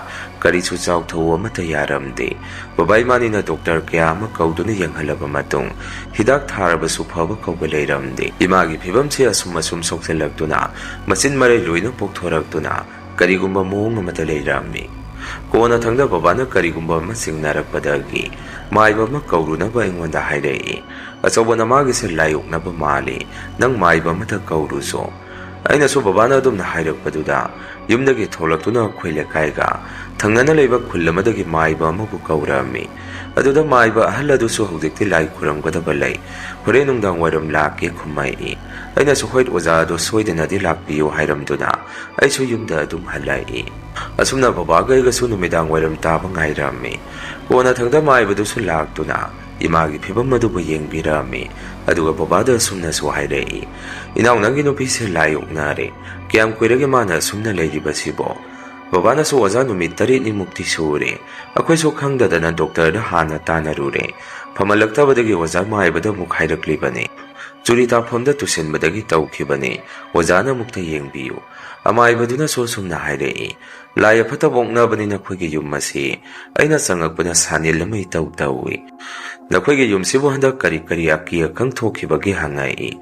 ꯀꯔꯤꯁꯨ ꯆꯥꯎꯊꯧ ꯑꯃꯠꯇ ꯌꯥꯔꯝꯗꯦ꯫ ꯕꯕꯥ ꯏꯃꯥꯅꯤꯅ ꯗꯣꯛꯇꯔ ꯀꯌꯥ ꯑꯃ ꯀꯧꯗꯨꯅ ꯌꯦꯡꯍꯜꯂꯕ ꯃꯇꯨꯡ ꯍꯤꯗꯥꯛ ꯊꯥꯔꯕꯁꯨ ꯐꯕ ꯀꯧꯕ ꯂꯩꯔꯝꯗꯦ꯫ ꯏꯃꯥꯒꯤ ꯐꯤꯕꯝꯁꯤ ꯑꯁꯨꯝ ꯁꯣꯛꯆꯜꯂꯛꯇꯨꯅ ꯃꯆꯤꯟ ꯃꯔꯩ ꯂꯣꯏꯅ ꯄꯣꯛꯊꯣꯔꯛꯇꯨꯅ ꯀꯔꯤꯒꯨꯝꯕ ꯃꯑꯣꯡ ꯑꯃꯗ ꯂꯩꯔꯝꯃꯤ꯫ ꯀꯣꯟꯅ ꯊꯪꯗ ꯕꯕꯥꯅ ꯀꯔꯤꯒꯨꯝꯕ ꯑꯃ ꯆꯤꯡꯅꯔꯛꯄꯗꯒꯤ ꯃꯥꯏꯕ ꯑꯃ ꯀꯧꯔꯨꯅꯕ ꯑꯩꯉꯣꯟꯗ ꯍꯥꯏꯔꯛꯏ꯫ ꯑꯆꯧꯕ ꯅꯃꯥꯒꯤꯁꯦ ꯂꯥꯏꯌꯣꯛꯅꯕ ꯃꯥꯜꯂꯤ, ꯅꯪ ꯃꯥꯏꯕ ꯑꯃꯗ ꯀꯧꯔꯨꯁꯣ꯫ ꯑꯩꯅꯁꯨ ꯕꯕꯥꯅ ꯑꯗꯨꯝꯅ ꯍꯥꯏꯔꯛꯄꯗꯨꯗ ꯌꯨꯝꯗꯒꯤ ꯊꯣꯛꯂꯛꯇꯨꯅ ꯑꯩꯈꯣꯏ ꯂꯩꯀꯥꯏꯒ ꯊꯪꯅꯅ ꯂꯩꯕ ꯈꯨꯜ ꯑꯃꯗꯒꯤ ꯃꯥꯏꯕ ꯑꯃꯕꯨ ꯀꯧꯔꯝꯃꯤ꯫ ꯑꯗꯨꯗ ꯃꯥꯏꯕ ꯑꯍꯜ ꯑꯗꯨꯁꯨ ꯍꯧꯖꯤꯛꯇꯤ ꯂꯥꯏ ꯈꯨꯔꯝꯒꯗꯕ ꯂꯩ, ꯍꯣꯔꯦꯟ ꯅꯨꯡꯗꯥꯡ ꯋꯥꯏꯔꯝ ꯂꯥꯛꯀꯦ ꯈꯨꯝꯃꯛꯏ꯫ ꯑꯩꯅꯁꯨ ꯍꯣꯏ ꯑꯣꯖꯥ ꯑꯗꯣ ꯁꯣꯏꯗꯅꯗꯤ ꯂꯥꯛꯄꯤꯌꯨ ꯍꯥꯏꯔꯝꯗꯨꯅ ꯑꯩꯁꯨ ꯌꯨꯝꯗ ꯑꯗꯨꯝ ꯍꯜꯂꯛꯏ꯫ ꯑꯁꯨꯝꯅ ꯕꯕꯥꯒ ꯑꯩꯒꯁꯨ ꯅꯨꯃꯤꯗꯥꯡ ꯋꯥꯏꯔꯝ ꯇꯥꯕ ꯉꯥꯏꯔꯝꯃꯤ꯫ ꯀꯣꯟꯅ ꯊꯪꯗ ꯃꯥꯏꯕꯗꯨꯁꯨ ꯂꯥꯛꯇꯨꯅ ꯏꯃꯥꯒꯤ ꯐꯤꯕꯝ ꯑꯗꯨꯕꯨ ꯌꯦꯡꯕꯤꯔꯝꯃꯤ꯫ ꯑꯗꯨꯒ ꯕꯕꯥꯗ ꯑꯁꯨꯝꯅꯁꯨ ꯍꯥꯏꯔꯛꯏ, ꯏꯅꯥꯎ ꯅꯪꯒꯤ ꯅꯨꯄꯤꯁꯦ ꯂꯥꯏꯌꯣꯛꯅꯔꯦ, ꯀꯌꯥꯝ ꯀꯨꯏꯔꯒꯦ ꯃꯥꯅ ꯑꯁꯨꯝꯅ ꯂꯩꯔꯤꯕꯁꯤꯕꯣ? ꯕꯕꯥꯅꯁꯨ ꯑꯣꯖꯥ ꯅꯨꯃꯤꯠ 7ꯅꯤꯃꯨꯛꯇꯤ ꯁꯨꯔꯦ, ꯑꯩꯈꯣꯏꯁꯨ ꯈꯪꯗꯗꯅ ꯗꯣꯛꯇꯔꯗ ꯍꯥꯟꯅ ꯇꯥꯟꯅꯔꯨꯔꯦ, ꯐꯃꯜꯂꯛꯇꯕꯗꯒꯤ ꯑꯣꯖꯥ ꯃꯥꯏꯕꯗ ꯑꯃꯨꯛ ꯍꯥꯏꯔꯛꯂꯤꯕꯅꯤ, ꯆꯨꯔꯤ ꯇꯥꯐꯝꯗ ꯇꯨꯁꯤꯟꯕꯗꯒꯤ ꯇꯧꯈꯤꯕꯅꯤ, ꯑꯣꯖꯥꯅ ꯑꯃꯨꯛꯇ ꯌꯦꯡꯕꯤꯌꯨ꯫ ꯑꯃꯥꯏꯕꯗꯨꯅꯁꯨ ꯑꯁꯨꯝꯅ ꯍꯥꯏꯔꯛꯏ, ꯂꯥꯏ ꯑꯐꯠꯇꯕ ꯑꯣꯛꯅꯕꯅꯤ ꯅꯈꯣꯏꯒꯤ ꯌꯨꯝ ꯑꯁꯤ, ꯑꯩꯅ ꯆꯪꯉꯛꯄꯗ ꯁꯥꯅꯤꯜ ꯑꯃ ꯏꯇꯧ ꯇꯧꯏ, ꯅꯈꯣꯏꯒꯤ ꯌꯨꯝꯁꯤꯕꯨ ꯍꯟꯗꯛ ꯀꯔꯤ ꯀꯔꯤ ꯑꯀꯤ ꯑꯈꯪ ꯊꯣꯛꯈꯤꯕꯒꯦ ꯍꯪꯉꯛꯏ꯫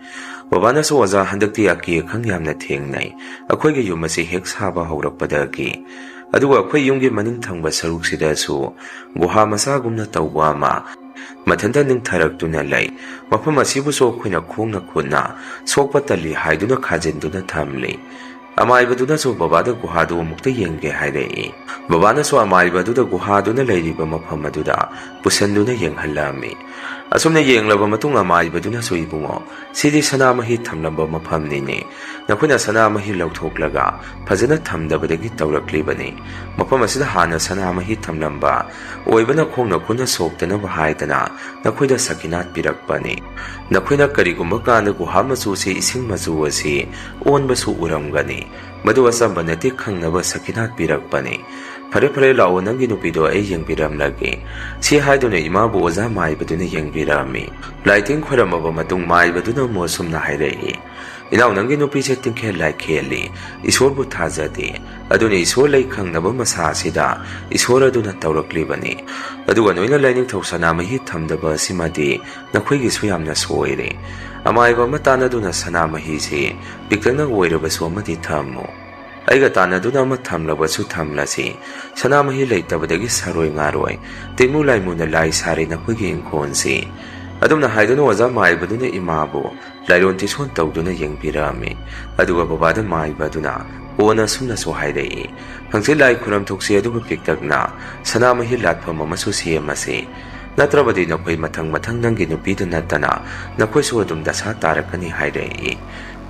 ꯕꯕꯥꯅꯁꯨ ꯑꯣꯖꯥ ꯍꯟꯗꯛꯇꯤ ꯑꯀꯤ ꯑꯈꯪ ꯌꯥꯝꯅ ꯊꯦꯡꯅꯩ, ꯑꯩꯈꯣꯏꯒꯤ ꯌꯨꯝ ꯑꯁꯤ ꯍꯦꯛ ꯁꯥꯕ ꯍꯧꯔꯛꯄꯗꯒꯤ, ꯑꯗꯨꯒ ꯑꯩꯈꯣꯏ ꯌꯨꯝꯒꯤ ꯃꯅꯤꯡ ꯊꯪꯕ ꯁꯔꯨꯛꯁꯤꯗꯁꯨ ꯒꯨꯍꯥ ꯃꯆꯥꯒꯨꯝꯅ ꯇꯧꯕ ꯑꯃ ꯃꯊꯟꯇ ꯅꯤꯡꯊꯔꯛꯇꯨꯅ ꯂꯩ, ꯃꯐꯝ ꯑꯁꯤꯕꯨꯁꯨ ꯑꯩꯈꯣꯏꯅ ꯈꯣꯡꯅ ꯈꯨꯠꯅ ꯁꯣꯛꯄ ꯇꯜꯂꯤ ꯍꯥꯏꯗꯨꯅ ꯈꯥꯖꯤꯟꯗꯨꯅ ꯊꯝꯂꯤ꯫ ꯑꯃꯥꯏꯕꯗꯨꯅꯁꯨ ꯕꯕꯥꯗ ꯒꯨꯍꯥꯗꯨ ꯑꯃꯨꯛꯇ ꯌꯦꯡꯒꯦ ꯍꯥꯏꯔꯛꯏ꯫ ꯕꯕꯥꯅꯁꯨ ꯑꯃꯥꯏꯕꯗꯨꯗ ꯒꯨꯍꯥꯗꯨꯅ ꯂꯩꯔꯤꯕ ꯃꯐꯝ ꯑꯗꯨꯗ ꯄꯨꯁꯟꯗꯨꯅ ꯌꯦꯡꯍꯜꯂꯝꯃꯤ꯫ ꯑꯁꯨꯝꯅ ꯌꯦꯡꯂꯕ ꯃꯇꯨꯡ ꯑꯃꯥꯏꯕꯗꯨꯅꯁꯨ ꯏꯕꯨꯡꯉꯣ, ꯁꯤꯗꯤ ꯁꯅꯥꯃꯍꯤ ꯊꯝꯂꯝꯕ ꯃꯐꯝꯅꯤꯅꯦ, ꯅꯈꯣꯏꯅ ꯁꯅꯥꯃꯍꯤ ꯂꯧꯊꯣꯛꯂꯒ ꯐꯖꯅ ꯊꯝꯗꯕꯗꯒꯤ ꯇꯧꯔꯛꯂꯤꯕꯅꯤ, ꯃꯐꯝ ꯑꯁꯤꯗ ꯍꯥꯟꯅ ꯁꯅꯥꯃꯍꯤ ꯊꯝꯂꯝꯕ ꯑꯣꯏꯕꯅ ꯈꯣꯡꯅ ꯈꯨꯠꯅ ꯁꯣꯛꯇꯅꯕ ꯍꯥꯏꯗꯅ ꯅꯈꯣꯏꯗ ꯁꯈꯤꯅꯥꯠ ꯄꯤꯔꯛꯄꯅꯤ, ꯅꯈꯣꯏꯅ ꯀꯔꯤꯒꯨꯝꯕ ꯀꯥꯟꯗ ꯒꯨꯍꯥ ꯃꯆꯨꯁꯤ ꯏꯁꯤꯡ ꯃꯆꯨ ꯑꯁꯤ ꯑꯣꯟꯕꯁꯨ ꯎꯔꯝꯒꯅꯤ, ꯃꯗꯨ ꯑꯆꯝꯕ ꯅꯠꯇꯦ ꯈꯪꯅꯕ ꯁꯈꯤꯅꯥꯠ ꯄꯤꯔꯛꯄꯅꯤ꯫ ꯐꯔꯦ ꯐꯔꯦ ꯂꯥꯛꯑꯣ, ꯅꯪꯒꯤ ꯅꯨꯄꯤꯗꯣ ꯑꯩ ꯌꯦꯡꯕꯤꯔꯝꯂꯒꯦ꯫ ꯁꯤ ꯍꯥꯏꯗꯨꯅ ꯏꯃꯥꯕꯨ ꯑꯣꯖꯥ ꯃꯥꯏꯕꯗꯨꯅ ꯌꯦꯡꯕꯤꯔꯝꯃꯤ꯫ ꯂꯥꯏꯇꯤꯡ ꯈꯣꯏꯔꯝꯃꯕ ꯃꯇꯨꯡ ꯃꯥꯏꯕꯗꯨꯅ ꯑꯃꯨꯛ ꯑꯁꯨꯝꯅ ꯍꯥꯏꯔꯛꯏ, ꯏꯅꯥꯎ ꯅꯪꯒꯤ ꯅꯨꯄꯤꯁꯦ ꯇꯤꯡꯈꯦꯜ ꯂꯥꯏꯈꯦꯜꯂꯤ, ꯏꯁꯣꯔꯕꯨ ꯊꯥꯖꯗꯦ, ꯑꯗꯨꯅ ꯏꯁꯣꯔ ꯂꯩ ꯈꯪꯅꯕ ꯃꯁꯥ ꯑꯁꯤꯗ ꯏꯁꯣꯔ ꯑꯗꯨꯅ ꯇꯧꯔꯛꯂꯤꯕꯅꯤ, ꯑꯗꯨꯒ ꯅꯣꯏꯅ ꯂꯥꯏꯅꯤꯡꯊꯧ ꯁꯅꯥꯃꯍꯤ ꯊꯝꯗꯕ ꯑꯁꯤꯃꯗꯤ ꯅꯈꯣꯏꯒꯤꯁꯨ ꯌꯥꯝꯅ ꯁꯣꯏꯔꯦ꯫ ꯑꯃꯥꯏꯕ ꯑꯃ ꯇꯥꯟꯅꯗꯨꯅ ꯁꯅꯥꯃꯍꯤꯁꯤ ꯄꯤꯛꯇꯛꯅ ꯑꯣꯏꯔꯕꯁꯨ ꯑꯃꯗꯤ ꯊꯝꯃꯨ, ꯑꯩꯒ ꯇꯥꯟꯅꯗꯨꯅ ꯑꯃ ꯊꯝꯂꯕꯁꯨ ꯊꯝꯂꯁꯤ, ꯁꯅꯥꯃꯍꯤ ꯂꯩꯇꯕꯗꯒꯤ ꯁꯔꯣꯏ ꯉꯥꯔꯣꯏ ꯇꯤꯡꯃꯨ ꯂꯥꯏꯃꯨꯅ ꯂꯥꯏ ꯁꯥꯔꯤ ꯅꯈꯣꯏꯒꯤ ꯏꯪꯈꯣꯜꯁꯤ꯫ ꯑꯗꯨꯝꯅ ꯍꯥꯏꯗꯨꯅ ꯑꯣꯖꯥ ꯃꯥꯏꯕꯗꯨꯅ ꯏꯃꯥꯕꯨ ꯂꯥꯏꯔꯣꯟ ꯇꯤꯁꯣꯟ ꯇꯧꯗꯨꯅ ꯌꯦꯡꯕꯤꯔꯝꯃꯤ꯫ ꯑꯗꯨꯒ ꯕꯕꯥꯗ ꯃꯥꯏꯕꯗꯨꯅ ꯀꯣꯟꯅ ꯑꯁꯨꯝꯅꯁꯨ ꯍꯥꯏꯔꯛꯏ, ꯍꯪꯆꯤꯠ ꯂꯥꯏ ꯈꯨꯔꯝꯊꯣꯛꯁꯤ, ꯑꯗꯨꯒ ꯄꯤꯛꯇꯛꯅ ꯁꯅꯥꯃꯍꯤ ꯂꯥꯠꯐꯝ ꯑꯃꯁꯨ ꯁꯦꯝꯃꯁꯤ, ꯅꯠꯇ꯭ꯔꯕꯗꯤ ꯅꯈꯣꯏ ꯃꯊꯪ ꯃꯊꯪ ꯅꯪꯒꯤ ꯅꯨꯄꯤꯗꯨ ꯅꯠꯇꯅ ꯅꯈꯣꯏꯁꯨ ꯑꯗꯨꯝ ꯗꯁꯥ ꯇꯥꯔꯛꯀꯅꯤ ꯍꯥꯏꯔꯛꯏ꯫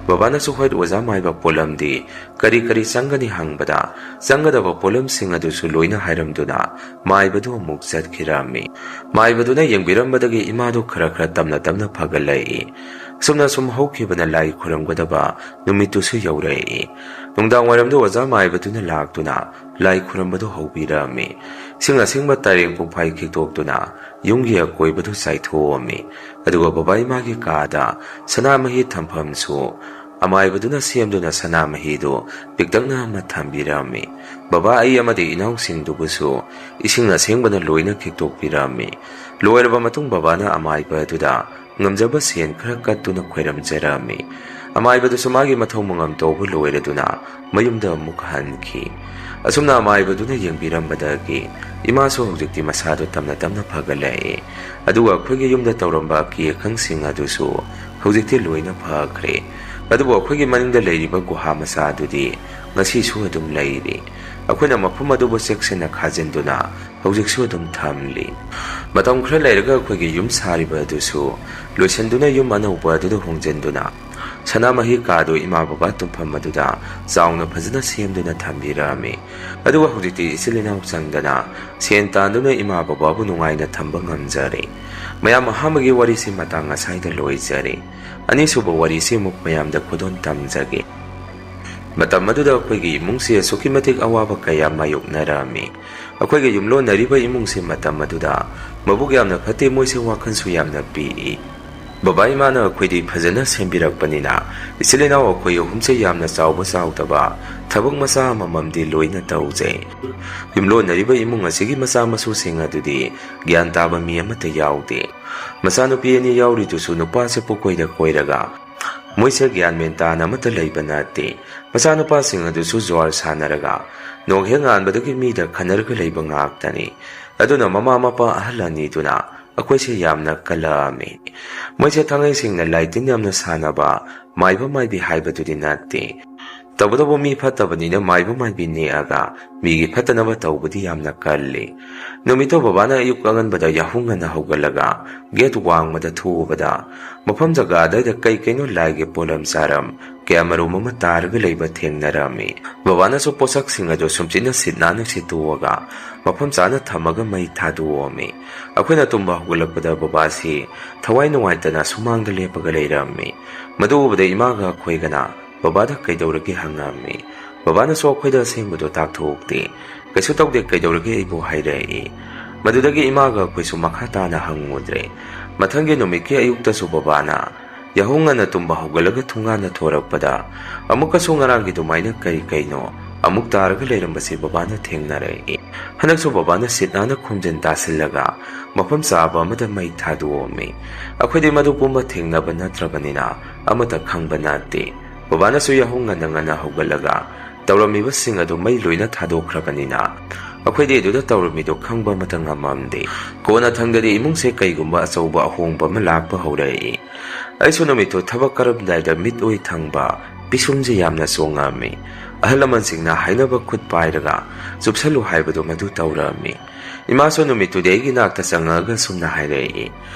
ꯕꯕꯥꯅꯁꯨ ꯍꯣꯏ ꯑꯣꯖꯥ ꯃꯥꯏꯕ ꯄꯣꯠꯂꯝꯗꯤ ꯀꯔꯤ ꯀꯔꯤ ꯆꯪꯒꯅꯤ ꯍꯪꯕꯗ ꯆꯪꯒꯗꯕ ꯄꯣꯠꯂꯝꯁꯤꯡ ꯑꯗꯨꯁꯨ ꯂꯣꯏꯅ ꯍꯥꯏꯔꯝꯗꯨꯅ ꯃꯥꯏꯕꯗꯨ ꯑꯃꯨꯛ ꯆꯠꯈꯤꯔꯝꯃꯤ꯫ ꯃꯥꯏꯕꯗꯨꯅ ꯌꯦꯡꯕꯤꯔꯝꯕꯗꯒꯤ ꯏꯃꯥꯗꯨ ꯈꯔ ꯈꯔ ꯇꯞꯅ ꯇꯞꯅ ꯐꯒꯠꯂꯛꯏ꯫ ꯁꯨꯝꯅ ꯁꯨꯝ ꯍꯧꯈꯤꯕꯅ ꯂꯥꯏ ꯈꯨꯔꯝꯒꯗꯕ ꯅꯨꯃꯤꯠꯇꯨꯁꯨ ꯌꯧꯔꯛꯏ꯫ ꯅꯨꯡꯗꯥꯡ ꯋꯥꯏꯔꯝꯗ ꯑꯣꯖꯥ ꯃꯥꯏꯕꯗꯨꯅ ꯂꯥꯛꯇꯨꯅ ꯂꯥꯏ ꯈꯨꯔꯝꯕꯗꯨ ꯍꯧꯕꯤꯔꯝꯃꯤ꯫ ꯏꯁꯤꯡ ꯑꯁꯦꯡꯕ ꯇꯔꯦꯡ ꯄꯨꯡꯐꯥꯏ ꯈꯤꯛꯇꯣꯛꯇꯨꯅ ꯌꯨꯝꯒꯤ ꯑꯀꯣꯏꯕꯗꯨ ꯆꯥꯏꯊꯣꯛꯑꯝꯃꯤ꯫ ꯑꯗꯨꯒ ꯕꯕꯥ ꯏꯃꯥꯒꯤ ꯀꯥꯗ ꯁꯅꯥꯃꯍꯤ ꯊꯝꯐꯝꯁꯨ ꯑꯃꯥꯏꯕꯗꯨꯅ ꯁꯦꯝꯗꯨꯅ ꯁꯅꯥꯃꯍꯤꯗꯨ ꯄꯤꯛꯇꯛꯅ ꯑꯃ ꯊꯝꯕꯤꯔꯝꯃꯤ꯫ ꯕꯕꯥ ꯑꯩ ꯑꯃꯗꯤ ꯏꯅꯥꯎꯁꯤꯡꯗꯨꯕꯨꯁꯨ ꯏꯁꯤꯡ ꯑꯁꯦꯡꯕꯅ ꯂꯣꯏꯅ ꯈꯤꯛꯇꯣꯛꯄꯤꯔꯝꯃꯤ꯫ ꯂꯣꯏꯔꯕ ꯃꯇꯨꯡ ꯕꯕꯥꯅ ꯑꯃꯥꯏꯕ ꯑꯗꯨꯗ ꯉꯝꯖꯕ ꯁꯦꯟ ꯈꯔ ꯀꯠꯇꯨꯅ ꯈꯣꯏꯔꯝꯖꯔꯝꯃꯤ꯫ ꯑꯃꯥꯏꯕꯗꯨꯁꯨ ꯃꯥꯒꯤ ꯃꯊꯧ ꯃꯉꯝ ꯇꯧꯕ ꯂꯣꯏꯔꯗꯨꯅ ꯃꯌꯨꯝꯗ ꯑꯃꯨꯛ ꯍꯟꯈꯤ꯫ ꯑꯁꯨꯝꯅ ꯑꯃꯥꯏꯕꯗꯨꯅ ꯌꯦꯡꯕꯤꯔꯝꯕꯗꯒꯤ ꯏꯃꯥꯁꯨ ꯍꯧꯖꯤꯛꯇꯤ ꯃꯁꯥꯗꯨ ꯇꯞꯅ ꯇꯞꯅ ꯐꯒꯠꯂꯛꯏ꯫ ꯑꯗꯨꯒ ꯑꯩꯈꯣꯏꯒꯤ ꯌꯨꯝꯗ ꯇꯧꯔꯝꯕ ꯑꯀꯤ ꯑꯈꯪꯁꯤꯡ ꯑꯗꯨꯁꯨ ꯍꯧꯖꯤꯛꯇꯤ ꯂꯣꯏꯅ ꯐꯈ꯭ꯔꯦ꯫ ꯑꯗꯨꯕꯨ ꯑꯩꯈꯣꯏꯒꯤ ꯃꯅꯤꯡꯗ ꯂꯩꯔꯤꯕ ꯒꯨꯍꯥ ꯃꯆꯥꯗꯨꯗꯤ ꯉꯁꯤꯁꯨ ꯑꯗꯨꯝ ꯂꯩꯔꯤ꯫ ꯑꯩꯈꯣꯏꯅ ꯃꯐꯝ ꯑꯗꯨꯕꯨ ꯆꯦꯛꯁꯤꯟꯅ ꯈꯥꯖꯤꯟꯗꯨꯅ ꯍꯧꯖꯤꯛꯁꯨ ꯑꯗꯨꯝ ꯊꯝꯂꯤ꯫ ꯃꯇꯝ ꯈꯔ ꯂꯩꯔꯒ ꯑꯩꯈꯣꯏꯒꯤ ꯌꯨꯝ ꯁꯥꯔꯤꯕ ꯑꯗꯨꯁꯨ ꯂꯣꯏꯁꯤꯟꯗꯨꯅ ꯌꯨꯝ ꯑꯅꯧꯕ ꯑꯗꯨꯗ ꯍꯣꯡꯖꯤꯟꯗꯨꯅ ꯁꯅꯥꯃꯍꯤ ꯀꯥꯗꯨ ꯏꯃꯥ ꯕꯕꯥ ꯇꯨꯝꯐꯝ ꯑꯗꯨꯗ ꯆꯥꯎꯅ ꯐꯖꯅ ꯁꯦꯝꯗꯨꯅ ꯊꯝꯕꯤꯔꯝꯃꯤ꯫ ꯑꯗꯨꯒ ꯍꯧꯖꯤꯛꯇꯤ ꯏꯆꯤꯜ ꯏꯅꯥꯎ ꯆꯪꯗꯅ ꯁꯦꯟ ꯇꯥꯟꯗꯨꯅ ꯏꯃꯥ ꯕꯕꯥꯕꯨ ꯅꯨꯡꯉꯥꯏꯅ ꯊꯝꯕ ꯉꯝꯖꯔꯦ꯫ ꯃꯌꯥꯝ ꯑꯍꯥꯟꯕꯒꯤ ꯋꯥꯔꯤꯁꯤ ꯃꯇꯥꯡ ꯑꯁꯥꯏꯗ ꯂꯣꯏꯖꯔꯦ꯫ ꯑꯅꯤꯁꯨꯕ ꯋꯥꯔꯤꯁꯤ ꯑꯃꯨꯛ ꯃꯌꯥꯝꯗ ꯈꯨꯗꯣꯜ ꯇꯝꯖꯒꯦ꯫ ꯃꯇꯝ ꯑꯗꯨꯗ ꯑꯩꯈꯣꯏꯒꯤ ꯏꯃꯨꯡꯁꯤ ꯑꯁꯨꯛꯀꯤ ꯃꯇꯤꯛ ꯑꯋꯥꯕ ꯀꯌꯥ ꯃꯥꯌꯣꯛꯅꯔꯝꯃꯤ꯫ ꯑꯩꯈꯣꯏꯒ ꯌꯨꯝꯂꯣꯟꯅꯔꯤꯕ ꯏꯃꯨꯡꯁꯤ ꯃꯇꯝ ꯑꯗꯨꯗ ꯃꯕꯨꯛ ꯌꯥꯝꯅ ꯐꯠꯇꯦ, ꯃꯣꯏꯁꯦ ꯋꯥꯈꯜꯁꯨ ꯌꯥꯝꯅ ꯄꯤꯛꯏ꯫ ꯕꯕꯥ ꯏꯃꯥꯅ ꯑꯩꯈꯣꯏꯗꯤ ꯐꯖꯅ ꯁꯦꯝꯕꯤꯔꯛꯄꯅꯤ나 ꯏꯆꯤꯜ ꯏꯅꯥꯎ ꯑꯩꯈꯣꯏ ꯑꯍꯨꯝꯁꯦ ꯌꯥꯝꯅ ꯆꯥꯎꯕ ꯆꯥꯎꯗꯕ ꯊꯕꯛ ꯃꯆꯥ ꯑꯃꯃꯝꯗꯤ ꯂꯣꯏꯅ ꯇꯧꯖꯩ꯫ ꯌꯨꯝꯂꯣꯟꯅꯔꯤꯕ ꯏꯃꯨꯡ ꯑꯁꯤꯒꯤ ꯃꯆꯥ ꯃꯁꯨꯁꯤꯡ ꯑꯗꯨꯗꯤ ꯒ꯭ꯌꯥꯟ ꯇꯥꯕ ꯃꯤ ꯑꯃꯠꯇ ꯌꯥꯎꯗꯦ꯫ ꯃꯆꯥꯅꯨꯄꯤ ꯑꯅꯤ ꯌꯥꯎꯔꯤꯗꯨꯁꯨ ꯅꯨꯄꯥꯁꯦ ꯄꯨꯀꯣꯏꯗ ꯀꯣꯏꯔꯒ ꯃꯣꯏꯁꯦ ꯒ꯭ꯌꯥꯟ ꯃꯦꯟ ꯇꯥꯅ ꯑꯃꯠꯇ ꯂꯩꯕ ꯅꯠꯇꯦ꯫ ꯃꯆꯥꯅꯨꯄꯥꯁꯤꯡ ꯑꯗꯨꯁꯨ ꯖ꯭ꯋꯥꯔ ꯁꯥꯟꯅꯔꯒ ꯅꯣꯡ ꯍꯦꯛ ꯉꯥꯟꯕꯗꯒꯤ ꯃꯤꯗ ꯈꯟꯅꯔꯒ ꯂꯩꯕ ꯉꯥꯛꯇꯅꯤ꯫ ꯑꯗꯨꯅ ꯃꯃꯥ ꯃꯄꯥ ꯑꯍꯜ ꯑꯅꯤꯗꯨꯅ ꯑꯩꯈꯣꯏꯁꯦ ꯌꯥꯝꯅ ꯀꯜꯂꯛꯑꯝꯃꯤ꯫ ꯃꯣꯏꯁꯦ ꯊꯥꯡꯉꯩ ꯁꯦꯡꯅ ꯂꯥꯏꯇꯤꯟ ꯌꯥꯝꯅ ꯁꯥꯟꯅꯕ, ꯃꯥꯏꯕ ꯃꯥꯏꯕꯤ ꯍꯥꯏꯕꯗꯨꯗꯤ ꯅꯠꯇꯦ꯫ ꯇꯧꯕꯇꯕꯨ ꯃꯤ ꯐꯠꯇꯕꯅꯤꯅ ꯃꯥꯏꯕ ꯃꯥꯏꯕꯤ ꯅꯦꯛꯑꯒ ꯃꯤꯒꯤ ꯐꯠꯇꯅꯕ ꯇꯧꯕꯗꯤ ꯌꯥꯝꯅ ꯀꯜꯂꯤ꯫ ꯅꯨꯃꯤꯠꯇꯣ ꯕꯕꯥꯅ ꯑꯌꯨꯛ ꯑꯉꯟꯕꯗ ꯌꯥꯍꯧ ꯉꯟꯅ ꯍꯧꯒꯠꯂꯒ ꯒꯦꯠ ꯋꯥꯡꯃꯗ ꯊꯣꯛꯎꯕꯗ ꯃꯐꯝ ꯖꯒꯥ ꯑꯗꯨꯋꯥꯏꯗ ꯀꯩꯅꯣ ꯂꯥꯏꯒꯤ ꯄꯣꯠꯂꯝ ꯆꯥꯔꯝ ꯀꯌꯥꯃꯔꯨꯝ ꯑꯃ ꯇꯥꯔꯒ ꯂꯩꯕ ꯊꯦꯡꯅꯔꯝꯃꯤ꯫ ꯕꯕꯥꯅꯁꯨ ꯄꯣꯠꯁꯛꯁꯤꯡ ꯑꯗꯨ ꯁꯨꯝꯆꯤꯠꯅ ꯁꯤꯠ ꯅꯥꯟꯅ ꯁꯤꯠꯇꯣꯛꯑꯒ ꯃꯐꯝ ꯆꯥꯅ ꯊꯝꯃꯒ ꯃꯩ ꯊꯥꯗꯣꯛꯑꯝꯃꯤ꯫ ꯑꯩꯈꯣꯏꯅ ꯇꯨꯝꯕ ꯍꯧꯒꯠꯂꯛꯄꯗ ꯕꯕꯥꯁꯤ ꯊꯋꯥꯏ ꯅꯨꯡꯉꯥꯏꯇꯅ ꯁꯨꯃꯥꯡꯗ ꯂꯦꯞꯄꯒ ꯂꯩꯔꯝꯃꯤ꯫ ꯃꯗꯨ ꯎꯕꯗ ꯏꯃꯥꯒ ꯑꯩꯈꯣꯏꯒꯅ ꯕꯕꯥꯗ ꯀꯩꯗꯧꯔꯒꯦ ꯍꯪꯉꯝꯃꯤ꯫ ꯕꯕꯥꯅꯁꯨ ꯑꯩꯈꯣꯏꯗ ꯑꯁꯦꯡꯕꯗꯣ ꯇꯥꯛꯊꯣꯛꯇꯦ꯫ ꯀꯩꯁꯨ ꯇꯧꯗꯦ, ꯀꯩꯗꯧꯔꯒꯦ ꯑꯩꯕꯨ ꯍꯥꯏꯔꯛꯏ꯫ ꯃꯗꯨꯗꯒꯤ ꯏꯃꯥꯒ ꯑꯩꯈꯣꯏꯁꯨ ꯃꯈꯥ ꯇꯥꯅ ꯍꯪꯉꯨꯗ꯭ꯔꯦ꯫ ꯃꯊꯪꯒꯤ ꯅꯨꯃꯤꯠꯀꯤ ꯑꯌꯨꯛꯇꯁꯨ ꯕꯕꯥꯅ ꯌꯥꯍꯧ ꯉꯟꯅ ꯇꯨꯝꯕ ꯍꯧꯒꯠꯂꯒ ꯊꯣꯡꯒꯥꯟꯗ ꯊꯣꯔꯛꯄꯗ ꯑꯃꯨꯛꯀꯁꯨ ꯉꯔꯥꯡꯒꯤ ꯑꯗꯨꯃꯥꯏꯅ ꯀꯩꯅꯣ ꯑꯃꯨꯛ ꯇꯥꯔꯒ ꯂꯩꯔꯝꯕꯁꯤ ꯕꯕꯥꯅ ꯊꯦꯡꯅꯔꯛꯏ꯫ ꯍꯟꯗꯛꯁꯨ ꯕꯕꯥꯅ ꯁꯤꯠ ꯅꯥꯟꯅ ꯈꯣꯝꯖꯤꯟ ꯇꯥꯁꯤꯜꯂꯒ ꯃꯐꯝ ꯆꯥꯕ ꯑꯃꯗ ꯃꯩ ꯊꯥꯗꯣꯛꯑꯝꯃꯤ꯫ ꯑꯩꯈꯣꯏꯗꯤ ꯃꯗꯨ ꯄꯨꯝꯕ ꯊꯦꯡꯅꯕ ꯅꯠꯇ꯭ꯔꯕꯅꯤꯅ ꯑꯃꯠꯇ ꯈꯪꯕ ꯅꯠꯇꯦ꯫ ꯕꯕꯥꯅꯁꯨ ꯌꯥꯍꯧ ꯉꯟꯅ ꯍꯧꯒꯠꯂꯒ ꯇꯧꯔꯝꯃꯤꯕꯁꯤꯡ ꯑꯗꯨ ꯃꯩ ꯂꯣꯏꯅ ꯊꯥꯗꯣꯛꯈ꯭ꯔꯕꯅꯤꯅ ꯑꯩꯈꯣꯏꯗꯤ ꯑꯗꯨꯗ ꯇꯧꯔꯝꯃꯤꯗꯣ ꯈꯪꯕ ꯑꯃꯠꯇ ꯉꯝꯃꯝꯗꯦ꯫ ꯀꯣꯟꯅ ꯊꯪꯗꯗꯤ ꯏꯃꯨꯡꯁꯦ ꯀꯩꯒꯨꯝꯕ ꯑꯆꯧꯕ ꯑꯍꯣꯡꯕ ꯑꯃ ꯂꯥꯛꯄ ꯍꯧꯔꯛꯏ꯫ ꯑꯩꯁꯨ ꯅꯨꯃꯤꯠꯇꯨ ꯊꯕꯛ ꯀꯔꯝꯗꯥꯏꯗ ꯃꯤꯠ ꯑꯣꯏ ꯊꯪꯕ ꯄꯤꯁꯨꯝꯁꯦ ꯌꯥꯝꯅ ꯆꯣꯡꯉꯝꯃꯤ꯫ ꯑꯍꯜ ꯂꯃꯟꯁꯤꯡꯅ ꯍꯥꯏꯅꯕ ꯈꯨꯠ ꯄꯥꯏꯔꯒ ꯆꯨꯞꯁꯜꯂꯨ ꯍꯥꯏꯕꯗꯣ ꯃꯗꯨ ꯇꯧꯔꯝꯃꯤ꯫ ꯏꯃꯥꯁꯨ ꯅꯨꯃꯤꯠꯇꯨꯗꯤ ꯑꯩꯒꯤ ꯅꯥꯛꯇ ꯆꯪꯉꯛꯑꯒ ꯁꯨꯝꯅ ꯍꯥꯏꯔꯛꯏ,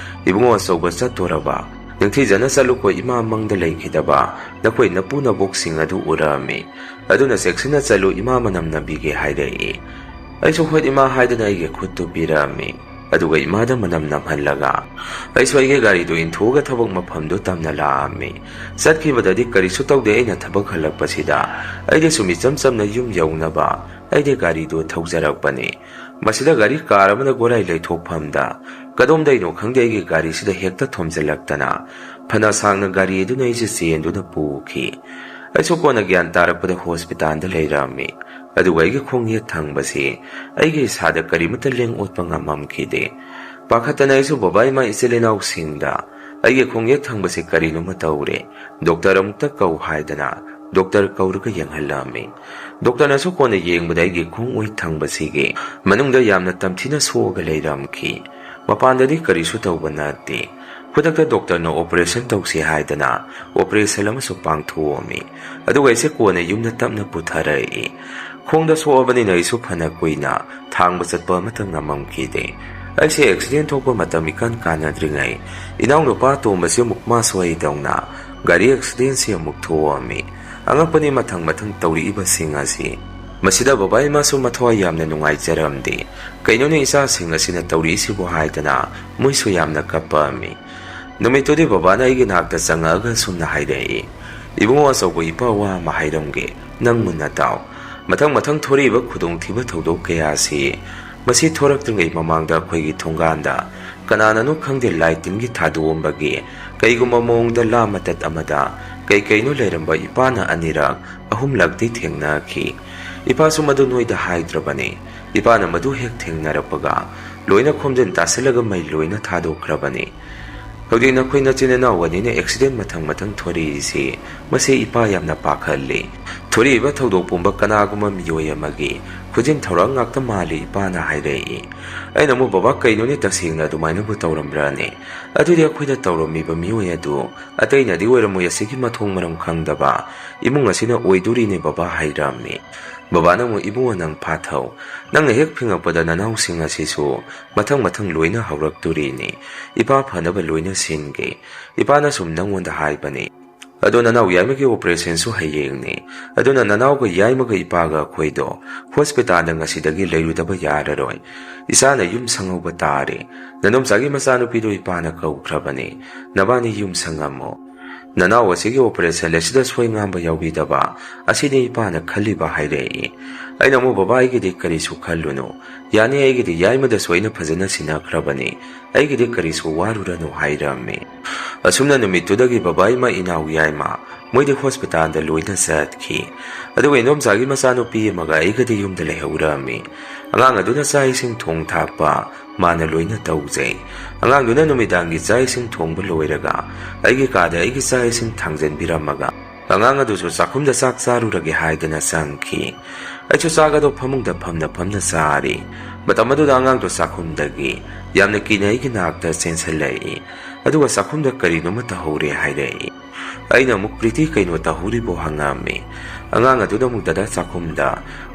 "ꯏꯕꯨꯡꯉꯣ ꯑꯆꯧꯕ ꯆꯠꯇꯣꯔꯕ, ꯅꯤꯡꯊꯤꯖꯅ ꯆꯠꯂꯨꯀꯣ, ꯏꯃꯥ ꯃꯪꯗ ꯂꯩꯈꯤꯗꯕ ꯅꯈꯣꯏ ꯅꯄꯨ ꯅꯕꯣꯛꯁꯤꯡ ꯑꯗꯨ ꯎꯔꯛꯑꯝꯃꯤ꯫ ꯑꯗꯨꯅ ꯆꯦꯛꯁꯤꯟꯅ ꯆꯠꯂꯨ, ꯏꯃꯥ ꯃꯅꯝ ꯅꯝꯕꯤꯒꯦ" ꯍꯥꯏꯔꯛꯏ꯫ ꯑꯩꯁꯨ ꯍꯣꯏ ꯏꯃꯥ ꯍꯥꯏꯗꯅ ꯑꯩꯒꯤ ꯈꯨꯠꯇꯨ ꯄꯤꯔꯛꯑꯝꯃꯤ꯫ ꯑꯗꯨꯒ ꯏꯃꯥꯗ ꯃꯅꯝ ꯅꯝꯍꯜꯂꯒ ꯑꯩꯁꯨ ꯑꯩꯒꯤ ꯒꯥꯔꯤꯗꯨ ꯏꯟꯊꯣꯛꯑꯒ ꯊꯕꯛ ꯃꯐꯝꯗꯨ ꯇꯝꯅ ꯂꯥꯛꯑꯝꯃꯤ꯫ ꯆꯠꯈꯤꯕꯗꯗꯤ ꯀꯔꯤꯁꯨ ꯇꯧꯗꯦ꯫ ꯑꯩꯅ ꯊꯕꯛ ꯍꯜꯂꯛꯄꯁꯤda ꯑꯩꯗꯤ ꯁꯨꯝ ꯏꯆꯝ ꯆꯝꯅ ꯌꯨꯝ ꯌꯧꯅꯕ ꯑꯩꯗꯤ ꯒꯥꯔꯤꯗꯨ ꯊꯧꯖꯔꯛꯄꯅꯤ꯫ ꯃꯁꯤꯗ ꯒꯥꯔꯤ ꯀꯥꯔ ꯑꯃꯅ ꯒꯣꯔꯥꯏ ꯂꯩꯊꯣꯛꯐꯝꯗ ꯀꯗꯣꯝꯗꯩꯅꯣ ꯈꯪꯗꯦ ꯑꯩꯒꯤ ꯒꯥꯔꯤꯁꯤꯗ ꯍꯦꯛꯇ ꯊꯣꯝꯖꯤꯜꯂꯛꯇꯅ ꯐꯅ ꯁꯥꯡꯅ ꯒꯥꯔꯤ ꯑꯗꯨꯅ ꯑꯩꯁꯦ ꯆꯦꯟꯗꯨꯅ ꯄꯨꯈꯤ꯫ ꯑꯩꯁꯨ ꯀꯣꯟꯅ ꯒ꯭ꯌꯥꯟ ꯇꯥꯔꯛꯄꯗ ꯍꯣꯁꯄꯤꯇꯥꯜꯗ ꯂꯩꯔꯝꯃꯤ꯫ ꯑꯗꯨꯒ ꯑꯩꯒꯤ ꯈꯣꯡ ꯌꯦꯠ ꯊꯪꯕꯁꯤ ꯑꯩꯒꯤ ꯏꯁꯥꯗ ꯀꯔꯤꯃꯠꯇ ꯂꯦꯡ ꯑꯣꯠꯄ ꯉꯝꯃꯝꯈꯤꯗꯦ꯫ ꯄꯥꯈꯠꯇꯅ ꯑꯩꯁꯨ ꯕꯕꯥ ꯏꯃꯥ ꯏꯆꯤꯜ ꯏꯅꯥꯎꯁꯤꯡꯗ ꯑꯩꯒꯤ ꯈꯣꯡ ꯌꯦꯠ ꯊꯪꯕꯁꯤ ꯀꯔꯤꯅꯣꯃ ꯇꯧꯔꯦ, ꯗꯣꯛꯇꯔ ꯑꯃꯨꯛꯇ ꯀꯧ ꯍꯥꯏꯗꯅ ꯗꯣꯛꯇꯔ ꯀꯧꯔꯒ ꯌꯦꯡꯍꯜꯂꯝꯃꯤ꯫ ꯗꯣꯛꯇꯔꯅꯁꯨ ꯀꯣꯟꯅ ꯌꯦꯡꯕꯗ ꯑꯩꯒꯤ ꯈꯣꯡ ꯑꯣꯏ ꯊꯪꯕꯁꯤꯒꯤ ꯃꯅꯨꯡꯗ ꯌꯥꯝꯅ ꯇꯝꯊꯤꯅ ꯁꯣꯛꯑꯒ ꯂꯩꯔꯝꯈꯤ꯫ ꯃꯄꯥꯟꯗꯗꯤ ꯀꯔꯤꯁꯨ ꯇꯧꯕ ꯅꯠꯇꯦ꯫ ꯈꯨꯗꯛꯇ ꯗꯣꯛꯇꯔꯅ ꯑꯣꯄꯔꯦꯁꯟ ꯇꯧꯁꯤ ꯍꯥꯏꯗꯅ ꯑꯣꯄꯔꯦꯁꯟ ꯑꯃꯁꯨ ꯄꯥꯡꯊꯣꯛꯑꯝꯃꯤ꯫ ꯑꯗꯨꯒ ꯑꯩꯁꯦ ꯀꯣꯟꯅ ꯌꯨꯝꯗ ꯇꯞꯅ ꯄꯨꯊꯔꯛꯏ꯫ ꯈꯣꯡꯗ ꯁꯣꯛꯑꯕꯅꯤꯅ ꯑꯩꯁꯨ ꯐꯅ ꯀꯨꯏꯅ ꯊꯥꯡꯕ ꯆꯠꯄ ꯑꯃꯠꯇ ꯉꯝꯃꯝꯈꯤꯗꯦ꯫ ꯑꯩꯁꯦ ꯑꯦꯛꯁꯤꯗꯦꯟ ꯊꯣꯛꯄ ꯃꯇꯝ ꯏꯀꯥꯟ ꯀꯥꯟꯅꯗ꯭ꯔꯤꯉꯩ ꯏꯅꯥꯎꯅꯨꯄꯥ ꯇꯣꯝꯕꯁꯤ ꯑꯃꯨꯛ ꯃꯥꯁꯨ ꯑꯩꯗꯧꯅ ꯒꯥꯔꯤ ꯑꯦꯛꯁꯤꯗꯦꯟꯁꯤ ꯑꯃꯨꯛ ꯊꯣꯛꯑꯝꯃꯤ꯫ ꯑꯉꯛꯄꯅꯤ ꯃꯊꯪ ꯇꯧꯔꯛꯏꯕꯁꯤꯡ ꯑꯁꯤ꯫ ꯃꯁꯤꯗ ꯕꯕꯥ ꯏꯃꯥꯁꯨ ꯃꯊꯋꯥꯏ ꯌꯥꯝꯅ ꯅꯨꯡꯉꯥꯏꯖꯔꯝꯗꯦ꯫ ꯀꯩꯅꯣꯅꯦ ꯏꯆꯥꯁꯤꯡ ꯑꯁꯤꯅ ꯇꯧꯔꯛꯏꯁꯤꯕꯨ ꯍꯥꯏꯗꯅ ꯃꯣꯏꯁꯨ ꯌꯥꯝꯅ ꯀꯞꯄꯝꯃꯤ꯫ ꯅꯨꯃꯤꯠꯇꯨꯗꯤ ꯕꯕꯥꯅ ꯑꯩꯒꯤ ꯅꯥꯛꯇ ꯆꯪꯉꯛꯑꯒ ꯁꯨꯝꯅ ꯍꯥꯏꯔꯛꯏ, "ꯏꯕꯨꯡꯉꯣ ꯑꯆꯧꯕ ꯏꯄꯥ ꯋꯥ ꯑꯃ ꯍꯥꯏꯔꯝꯒꯦ, ꯅꯪ ꯃꯨꯟꯅ ꯇꯥꯎ꯫ ꯃꯊꯪ ꯊꯣꯔꯛꯏꯕ ꯈꯨꯗꯣꯡꯊꯤꯕ ꯊꯧꯗꯣꯛ ꯀꯌꯥꯁꯤ ꯃꯁꯤ ꯊꯣꯔꯛꯇ꯭ꯔꯤꯉꯩ ꯃꯃꯥꯡꯗ ꯑꯩꯈꯣꯏꯒꯤ ꯊꯣꯡꯒꯥꯟꯗ ꯀꯅꯥꯅꯅꯣ ꯈꯪꯗꯦ ꯂꯥꯏꯇꯤꯟꯒꯤ ꯊꯥꯗꯣꯛꯑꯝꯕꯒꯤ ꯀꯩꯒꯨꯝꯕ ꯃꯑꯣꯡꯗ ꯂꯥ ꯃꯇꯠ ꯑꯃꯗ ꯀꯩꯅꯣ ꯂꯩꯔꯝꯕ ꯏꯄꯥꯅ ꯑꯅꯤꯔꯛ ꯑꯍꯨꯝꯂꯛꯇꯤ ꯊꯦꯡꯅꯈꯤ꯫ ꯏꯄꯥꯁꯨ ꯃꯗꯨ ꯅꯣꯏꯗ ꯍꯥꯏꯗ꯭ꯔꯕꯅꯤ꯫ ꯏꯄꯥꯅ ꯃꯗꯨ ꯍꯦꯛ ꯊꯦꯡꯅꯔꯛꯄꯒ ꯂꯣꯏꯅ ꯈꯣꯝꯖꯤꯟ ꯇꯥꯁꯤꯜꯂꯒ ꯃꯩ ꯂꯣꯏꯅ ꯊꯥꯗꯣꯛꯈ꯭ꯔꯕꯅꯤ꯫ ꯍꯧꯖꯤꯛ ꯅꯈꯣꯏ ꯅꯆꯤꯟ ꯏꯅꯥꯎ ꯑꯅꯤꯅ ꯑꯦꯛꯁꯤꯗꯦꯟ ꯃꯊꯪ ꯊꯣꯔꯛꯏꯁꯤ ꯃꯁꯤ ꯏꯄꯥ ꯌꯥꯝꯅ ꯄꯥꯈꯠꯂꯤ꯫ ꯊꯣꯔꯛꯏꯕ ꯊꯧꯗꯣꯛ ꯄꯨꯝꯕ ꯀꯅꯥꯒꯨꯝꯕ ꯃꯤꯑꯣꯏ ꯑꯃꯒꯤ ꯈꯨꯖꯤꯟ ꯊꯧꯔꯥꯡ ꯉꯥꯛꯇ ꯃꯥꯜꯂꯤ ꯏꯄꯥꯅ ꯍꯥꯏꯔꯛꯏ꯫ ꯑꯩꯅ ꯑꯃꯨꯛ ꯕꯕꯥ ꯀꯩꯅꯣꯅꯦ ꯇꯁꯦꯡꯅ ꯑꯗꯨꯃꯥꯏꯅꯕꯨ ꯇꯧꯔꯝꯕ꯭ꯔꯅꯦ? ꯑꯗꯨꯗꯤ ꯑꯩꯈꯣꯏꯗ ꯇꯧꯔꯝꯃꯤꯕ ꯃꯤꯑꯣꯏ ꯑꯗꯨ ꯑꯇꯩꯅꯗꯤ ꯑꯣꯏꯔꯝꯃꯣꯏ, ꯑꯁꯤꯒꯤ ꯃꯊꯣꯡ ꯃꯔꯝ ꯈꯪꯗꯕ ꯏꯃꯨꯡ ꯑꯁꯤꯅ ꯑꯣꯏꯗꯣꯔꯤꯅꯦ ꯕꯕꯥ ꯍꯥꯏꯔꯝꯃꯤ꯫ ꯕꯕꯥꯅ ꯑꯃꯨꯛ, "ꯏꯕꯨꯡꯉꯣ ꯅꯪ ꯐꯥꯊꯧ. ꯅꯪꯅ ꯍꯦꯛ ꯐꯤꯡꯉꯛꯄꯗ ꯅꯅꯥꯎꯁꯤꯡ ꯑꯁꯤꯁꯨ ꯃꯊꯪ ꯂꯣꯏꯅ ꯍꯧꯔꯛꯇꯣꯔꯤꯅꯤ. ꯏꯄꯥ ꯐꯅꯕ ꯂꯣꯏꯅ ꯁꯤꯟꯒꯦ. ꯏꯄꯥꯅ ꯁꯨꯝ ꯅꯪꯉꯣꯟꯗ ꯍꯥꯏꯕꯅꯤ꯫ ꯑꯗꯣ ꯅꯅꯥꯎ ꯌꯥꯏꯃꯒꯤ ꯑꯣꯄꯔꯦꯁꯟꯁꯨ ꯍꯌꯦꯡꯅꯤ ꯑꯗꯨꯅ ꯅꯅꯥꯎꯒ ꯌꯥꯏꯃꯒ ꯏꯄꯥꯒ ꯑꯩꯈꯣꯏꯗꯣ ꯍꯣꯁꯄꯤꯇꯥꯜꯗ ꯉꯁꯤꯗꯒꯤ ꯂꯩꯔꯨꯗꯕ ꯌꯥꯔꯔꯣꯏ ꯏꯆꯥꯅ ꯌꯨꯝ ꯁꯪꯍꯧꯕ ꯇꯥꯔꯦ ꯅꯅꯣꯝꯆꯥꯒꯤ ꯃꯆꯥꯅꯨꯄꯤꯗꯣ ꯏꯄꯥꯅ ꯀꯧꯈ꯭ꯔꯕꯅꯤ ꯅꯕꯥꯅꯤ ꯌꯨꯝ ꯁꯪꯉꯝꯃꯣ ꯅꯅꯥꯎ ꯑꯁꯤꯒꯤ ꯑꯣꯄꯔꯦꯁꯟ ꯑꯁꯤꯗ ꯁꯣꯏ ꯉꯥꯝꯕ ꯌꯥꯎꯕꯤꯗꯕ ꯑꯁꯤꯅꯤ ꯏꯄꯥꯅ ꯈꯜꯂꯤꯕ ꯍꯥꯏꯔꯛꯏ ꯑꯩꯅ ꯑꯃꯨꯛ ꯕꯕꯥ ꯑꯩꯒꯤꯗꯤ ꯀꯔꯤꯁꯨ ꯈꯜꯂꯨꯅꯨ ꯌꯥꯅꯤ ꯑꯩꯒꯤꯗꯤ ꯌꯥꯏꯃꯗꯁꯨ ꯑꯩꯅ ꯐꯖꯅ ꯁꯤꯟꯅꯈ꯭ꯔꯕꯅꯤ ꯑꯩꯒꯤꯗꯤ ꯀꯔꯤꯁꯨ ꯋꯥꯔꯨꯔꯅꯨ ꯍꯥꯏꯔꯝꯃꯤ ꯑꯁꯨꯝꯅ ꯅꯨꯃꯤꯠꯇꯨꯗꯒꯤ ꯕꯕꯥ ꯏꯃꯥ ꯏꯅꯥꯎ ꯌꯥꯏꯃ ꯃꯣꯏꯗꯤ ꯍꯣꯁꯄꯤꯇꯥꯜꯗ ꯂꯣꯏꯅ ꯆꯠꯈꯤ ꯑꯗꯨꯒ ꯏꯅꯣꯝꯆꯥꯒꯤ ꯃꯆꯥꯅꯨꯄꯤ ꯑꯃꯒ ꯑꯩꯒꯗꯤ ꯌꯨꯝꯗ ꯂꯩꯍꯧꯔꯝꯃꯤ ꯑꯉꯥꯡ ꯑꯗꯨꯅ ꯆꯥꯛ ꯏꯁꯤꯡ ꯊꯣꯡ ꯊꯥꯛꯄ ꯃꯥꯅ ꯂꯣꯏꯅ ꯇꯧꯖꯩ ꯑꯉꯥꯡꯗꯨꯅ ꯅꯨꯃꯤꯗꯥꯡꯒꯤ ꯆꯥꯛ ꯏꯁꯤꯡ ꯊꯣꯡꯕ ꯂꯣꯏꯔꯒ ꯑꯩꯒꯤ ꯀꯥꯗ ꯑꯩꯒꯤ ꯆꯥꯛ ꯏꯁꯤꯡ ꯊꯥꯡꯖꯟꯕꯤꯔꯝꯃꯒ ꯑꯉꯥꯡ ꯑꯗꯨꯁꯨ ꯆꯥꯛꯈꯨꯝꯗ ꯆꯥꯛ ꯆꯥꯔꯨꯔꯒꯦ ꯍꯥꯏꯗꯅ ꯆꯪꯈꯤ ꯑꯩꯁꯨ ꯆꯥꯛ ꯑꯗꯨ ꯐꯃꯨꯡꯗ ꯐꯝꯅ ꯆꯥꯔꯤ ꯃꯇꯝ ꯑꯗꯨꯗ ꯑꯉꯥꯡꯗꯣ ꯆꯥꯛꯈꯨꯝꯗꯒꯤ ꯌꯥꯝꯅ ꯀꯤꯅ ꯑꯩꯒꯤ ꯅꯥꯛꯇ ꯆꯦꯟꯁꯤꯜꯂꯛꯏ ꯑꯗꯨꯒ ꯆꯥꯛꯈꯨꯝꯗ ꯀꯔꯤꯅꯣꯃ ꯇꯧꯍꯧꯔꯦ ꯍꯥꯏꯔꯛꯏ ꯑꯩꯅ ꯑꯃꯨꯛ ꯄ꯭ꯔꯤꯇꯤ ꯀꯩꯅꯣ ꯇꯧꯍꯧꯔꯤꯕꯣ ꯍꯪꯉꯝꯃꯤ ꯑꯉꯥꯡ ꯑꯗꯨꯅ ꯑꯃꯨꯛ ꯗꯗꯥ ꯆꯥꯛꯈꯨꯝꯗ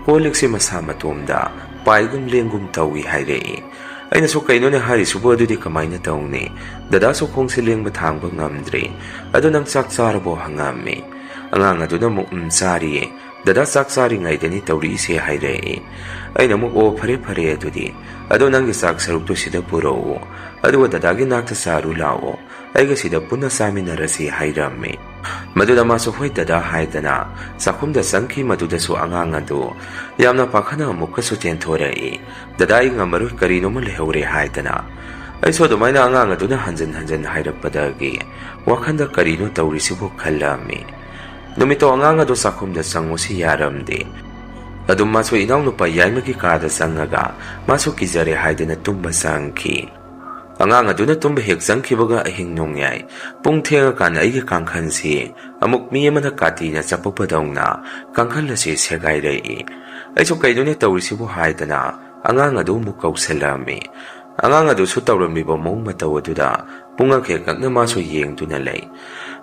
ꯀꯣꯜꯂꯤꯛꯁꯤ ꯃꯁꯥ ꯃꯇꯣꯝꯗ ꯄꯥꯏꯒꯨꯝ ꯂꯦꯡꯒꯨꯝ ꯇꯧꯏ ꯍꯥꯏꯔꯛꯏ ꯑꯩꯅꯁꯨ ꯀꯩꯅꯣꯅꯦ ꯍꯥꯏꯔꯤꯁꯤꯕꯨ ꯑꯗꯨꯗꯤ ꯀꯃꯥꯏꯅ ꯇꯧꯅꯤ ꯗꯗꯥꯁꯨ ꯈꯣꯡꯁꯤ ꯂꯦꯡꯕ ꯊꯥꯡꯕ ꯉꯝꯗ꯭ꯔꯤ ꯑꯗꯨ ꯅꯪ ꯆꯥꯛ ꯆꯥꯔꯕꯣ ꯍꯪꯉꯝꯃꯤ ꯑꯉꯥꯡ ꯑꯗꯨꯅ ꯑꯃꯨꯛ ꯆꯥꯔꯤꯌꯦ ꯗꯗꯥ ꯆꯥꯛ ꯆꯥꯔꯤꯉꯩꯗꯅꯤ ꯇꯧꯔꯛꯏꯁꯦ ꯍꯥꯏꯔꯛꯏ ꯑꯩꯅ ꯑꯃꯨꯛ ꯑꯣ ꯐꯔꯦ ꯑꯗꯨꯗꯤ ꯑꯗꯣ ꯅꯪꯒꯤ ꯆꯥꯛ ꯁꯔꯨꯛꯇꯨ ꯁꯤꯗ ꯄꯨꯔꯛꯎ ꯑꯗꯨꯒ ꯗꯗꯥꯒꯤ ꯅꯥꯛꯇ ꯆꯥꯔꯨ ꯂꯥꯛꯑꯣ ꯑꯩꯒ ꯁꯤꯗ ꯄꯨꯟꯅ ꯆꯥꯃꯤꯟꯅꯔꯁꯤ ꯍꯥꯏꯔꯝꯃꯤ ꯃꯗꯨꯗ ꯃꯥꯁꯨ ꯍꯣꯏ ꯗꯗꯥ ꯍꯥꯏꯗꯅ ꯆꯥꯛꯈꯨꯝꯗ ꯆꯪꯈꯤ ꯃꯗꯨꯗꯁꯨ ꯑꯉꯥꯡ ꯑꯗꯨ ꯌꯥꯝꯅ ꯄꯥꯈꯠꯅ ꯑꯃꯨꯛꯀꯁꯨ ꯆꯦꯟꯊꯣꯔꯛꯏ ꯗꯗꯥ ꯑꯩ ꯉꯝꯃꯔꯣꯏ ꯀꯔꯤꯅꯣꯃ ꯂꯩꯍꯧꯔꯦ ꯍꯥꯏꯗꯅ ꯑꯩꯁꯨ ꯑꯗꯨꯃꯥꯏꯅ ꯑꯉꯥꯡ ꯑꯗꯨꯅ ꯍꯟꯖꯟ ꯍꯥꯏꯔꯛꯄꯗꯒꯤ ꯋꯥꯈꯟꯗ ꯀꯔꯤꯅꯣ ꯇꯧꯔꯤꯁꯤꯕꯨ ꯈꯜꯂꯝꯃꯤ ꯅꯨꯃꯤꯠꯇꯣ ꯑꯉꯥꯡ ꯑꯗꯨ ꯆꯥꯛꯈꯨꯝꯗ ꯆꯪꯉꯨꯁꯤ ꯌꯥꯔꯝꯗꯦ ꯑꯗꯨꯝ ꯃꯥꯁꯨ ꯏꯅꯥꯎꯅꯨꯄꯥ ꯌꯥꯏꯃꯒꯤ ꯀꯥꯗ ꯆꯪꯉꯒ ꯃꯥꯁꯨ ꯀꯤꯖꯔꯦ ꯍꯥꯏꯗꯅ ꯇꯨꯝꯕ ꯆꯪꯈꯤ ꯑꯉꯥꯡ ꯑꯗꯨꯅ ꯇꯨꯝꯕ ꯍꯦꯛ ꯆꯪꯈꯤꯕꯒ ꯑꯍꯤꯡ ꯅꯣꯡꯌꯥꯏ ꯄꯨꯡ ꯊꯦꯡꯉꯀꯥꯟꯗ ꯑꯩꯒꯤ ꯀꯥꯡꯈꯟꯁꯤ ꯑꯃꯨꯛ ꯃꯤ ꯑꯃꯅ ꯀꯥꯇꯤꯅ ꯆꯞꯄꯛꯄꯗꯧꯅ ꯀꯥꯡꯈꯟ ꯑꯁꯤ ꯁꯦꯒꯥꯏꯔꯛꯏ ꯑꯩꯁꯨ ꯀꯩꯅꯣꯅꯦ ꯇꯧꯔꯤꯁꯤꯕꯨ ꯍꯥꯏꯗꯅ ꯑꯉꯥꯡ ꯑꯗꯨ ꯑꯃꯨꯛ ꯀꯧꯁꯤꯜꯂꯝꯃꯤ ꯑꯉꯥꯡ ꯑꯗꯨꯁꯨ ꯇꯧꯔꯝꯃꯤꯕ ꯃꯑꯣꯡ ꯃꯇꯧ ꯑꯗꯨꯗ ꯄꯨꯡꯉꯛ ꯍꯦꯛ ꯉꯛꯅ ꯃꯥꯁꯨ ꯌꯦꯡꯗꯨꯅ ꯂꯩ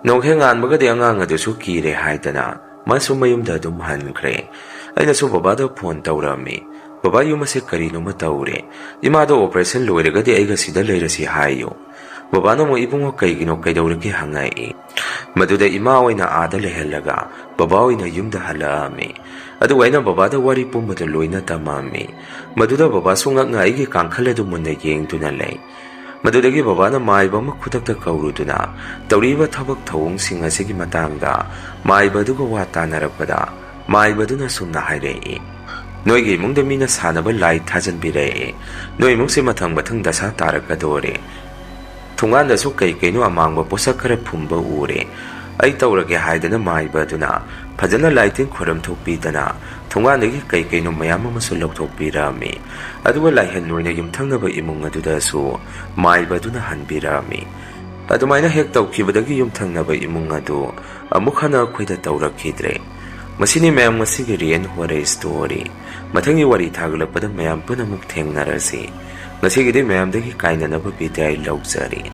ꯅꯣꯡꯍꯦꯛ ꯉꯥꯟꯕꯒꯗꯤ ꯑꯉꯥꯡ ꯑꯗꯨꯁꯨ ꯀꯤꯔꯦ ꯍꯥꯏꯗꯅ ꯃꯥꯁꯨ ꯃꯌꯨꯝꯗ ꯑꯗꯨꯝ ꯍꯟꯈ꯭ꯔꯦ ꯑꯩꯅꯁꯨ ꯕꯕꯥꯗ ꯐꯣꯟ ꯇꯧꯔꯝꯃꯤ ꯕꯕꯥ ꯌꯨꯝ ꯑꯁꯦ ꯀꯔꯤꯅꯣꯃ ꯇꯧꯔꯦ ꯏꯃꯥꯗꯣ ꯑꯣꯄꯔꯦꯁꯟ ꯂꯣꯏꯔꯒꯗꯤ ꯑꯩꯒ ꯁꯤꯗ ꯂꯩꯔꯁꯤ ꯍꯥꯏꯌꯨ ꯕꯕꯥꯅ ꯑꯃꯨꯛ ꯏꯕꯨꯡꯉꯣ ꯀꯩꯒꯤꯅꯣ ꯀꯩꯗꯧꯔꯒꯦ ꯍꯪꯉꯛꯏ ꯃꯗꯨꯗ ꯏꯃꯥ ꯑꯣꯏꯅ ꯑꯥꯗ ꯂꯩꯍꯜꯂꯒ ꯕꯕꯥ ꯑꯣꯏꯅ ꯌꯨꯝꯗ ꯍꯜꯂꯛꯑꯝꯃꯤ ꯑꯗꯨꯒ ꯑꯩꯅ ꯕꯕꯥꯗ ꯋꯥꯔꯤ ꯄꯨꯝꯕꯗꯣ ꯂꯣꯏꯅ ꯇꯝꯃꯝꯃꯤ ꯃꯗꯨꯗ ꯕꯕꯥꯁꯨ ꯉꯛꯅ ꯑꯩꯒꯤ ꯀꯥꯡꯈꯜ ꯑꯗꯨ ꯃꯨꯟꯅ ꯌꯦꯡꯗꯨꯅ ꯂꯩ ꯃꯗꯨꯗꯒꯤ ꯕꯕꯥꯅ ꯃꯥꯏꯕ ꯑꯃ ꯈꯨꯗꯛꯇ ꯀꯧꯔꯨꯗꯨꯅ ꯇꯧꯔꯤꯕ ꯊꯕꯛ ꯊꯧꯑꯣꯡꯁꯤꯡ ꯑꯁꯤꯒꯤ ꯃꯇꯥꯡꯗ ꯃꯥꯏꯕ ꯑꯗꯨꯒ ꯋꯥ ꯇꯥꯟꯅꯔꯛꯄꯗ ꯃꯥꯏꯕꯗꯨꯅ ꯁꯨꯝꯅ ꯍꯥꯏꯔꯛꯏ ꯅꯣꯏꯒꯤ ꯏꯃꯨꯡꯗ ꯃꯤꯅ ꯁꯥꯟꯅꯕ ꯂꯥꯏ ꯊꯥꯖꯟꯕꯤꯔꯛꯑꯦ ꯅꯣꯏ ꯏꯃꯨꯡꯁꯦ ꯃꯊꯪ ꯗꯁꯥ ꯇꯥꯔꯛꯀꯗꯣꯔꯦ ꯊꯣꯡꯒꯥꯟꯗꯁꯨ ꯀꯩꯅꯣ ꯑꯃꯥꯡꯕ ꯄꯣꯠꯁꯛ ꯈꯔ ꯐꯨꯝꯕ ꯎꯔꯦ ꯑꯩ ꯇꯧꯔꯒꯦ ꯍꯥꯏꯗꯅ ꯃꯥꯏꯕ ꯑꯗꯨꯅ ꯐꯖꯅ ꯂꯥꯏꯇꯤꯟ ꯈꯣꯏꯔꯝꯊꯣꯛꯄꯤꯗꯅ ꯊꯣꯡꯒꯥꯟꯗꯒꯤ ꯀꯩꯅꯣ ꯃꯌꯥꯝ ꯑꯃꯁꯨ ꯂꯧꯊꯣꯛꯄꯤꯔꯝꯃꯤ ꯑꯗꯨꯒ ꯂꯥꯏꯍꯟ ꯑꯣꯏꯅ ꯌꯨꯝꯊꯪꯅꯕ ꯏꯃꯨꯡ ꯑꯗꯨꯗꯁꯨ ꯃꯥꯏꯕ ꯑꯗꯨꯅ ꯍꯟꯕꯤꯔꯝꯃꯤ ꯑꯗꯨꯃꯥꯏꯅ ꯍꯦꯛ ꯇꯧꯈꯤꯕꯗꯒꯤ ꯌꯨꯝꯊꯪꯅꯕ ꯏꯃꯨꯡ ꯑꯗꯨ ꯑꯃꯨꯛ ꯍꯟꯅ ꯑꯩꯈꯣꯏꯗ ꯇꯧꯔꯛꯈꯤꯗ꯭ꯔꯦ ꯃꯁꯤꯅꯤ ꯃꯌꯥꯝ ꯉꯁꯤꯒꯤ ꯔꯤꯑꯦꯟ ꯍꯣꯔꯔ ꯁ꯭ꯇꯣꯔꯤ ꯃꯊꯪꯒꯤ ꯋꯥꯔꯤ ꯊꯥꯒꯠꯂꯛꯄꯗ ꯃꯌꯥꯝ ꯄꯨꯟꯅ ꯑꯃꯨꯛ ꯊꯦꯡꯅꯔꯁꯤ ꯉꯁꯤꯒꯤꯗꯤ ꯃꯌꯥꯝꯗꯒꯤ ꯀꯥꯏꯅꯅꯕ ꯕꯤꯗꯥꯏ ꯂꯧꯖꯔꯤ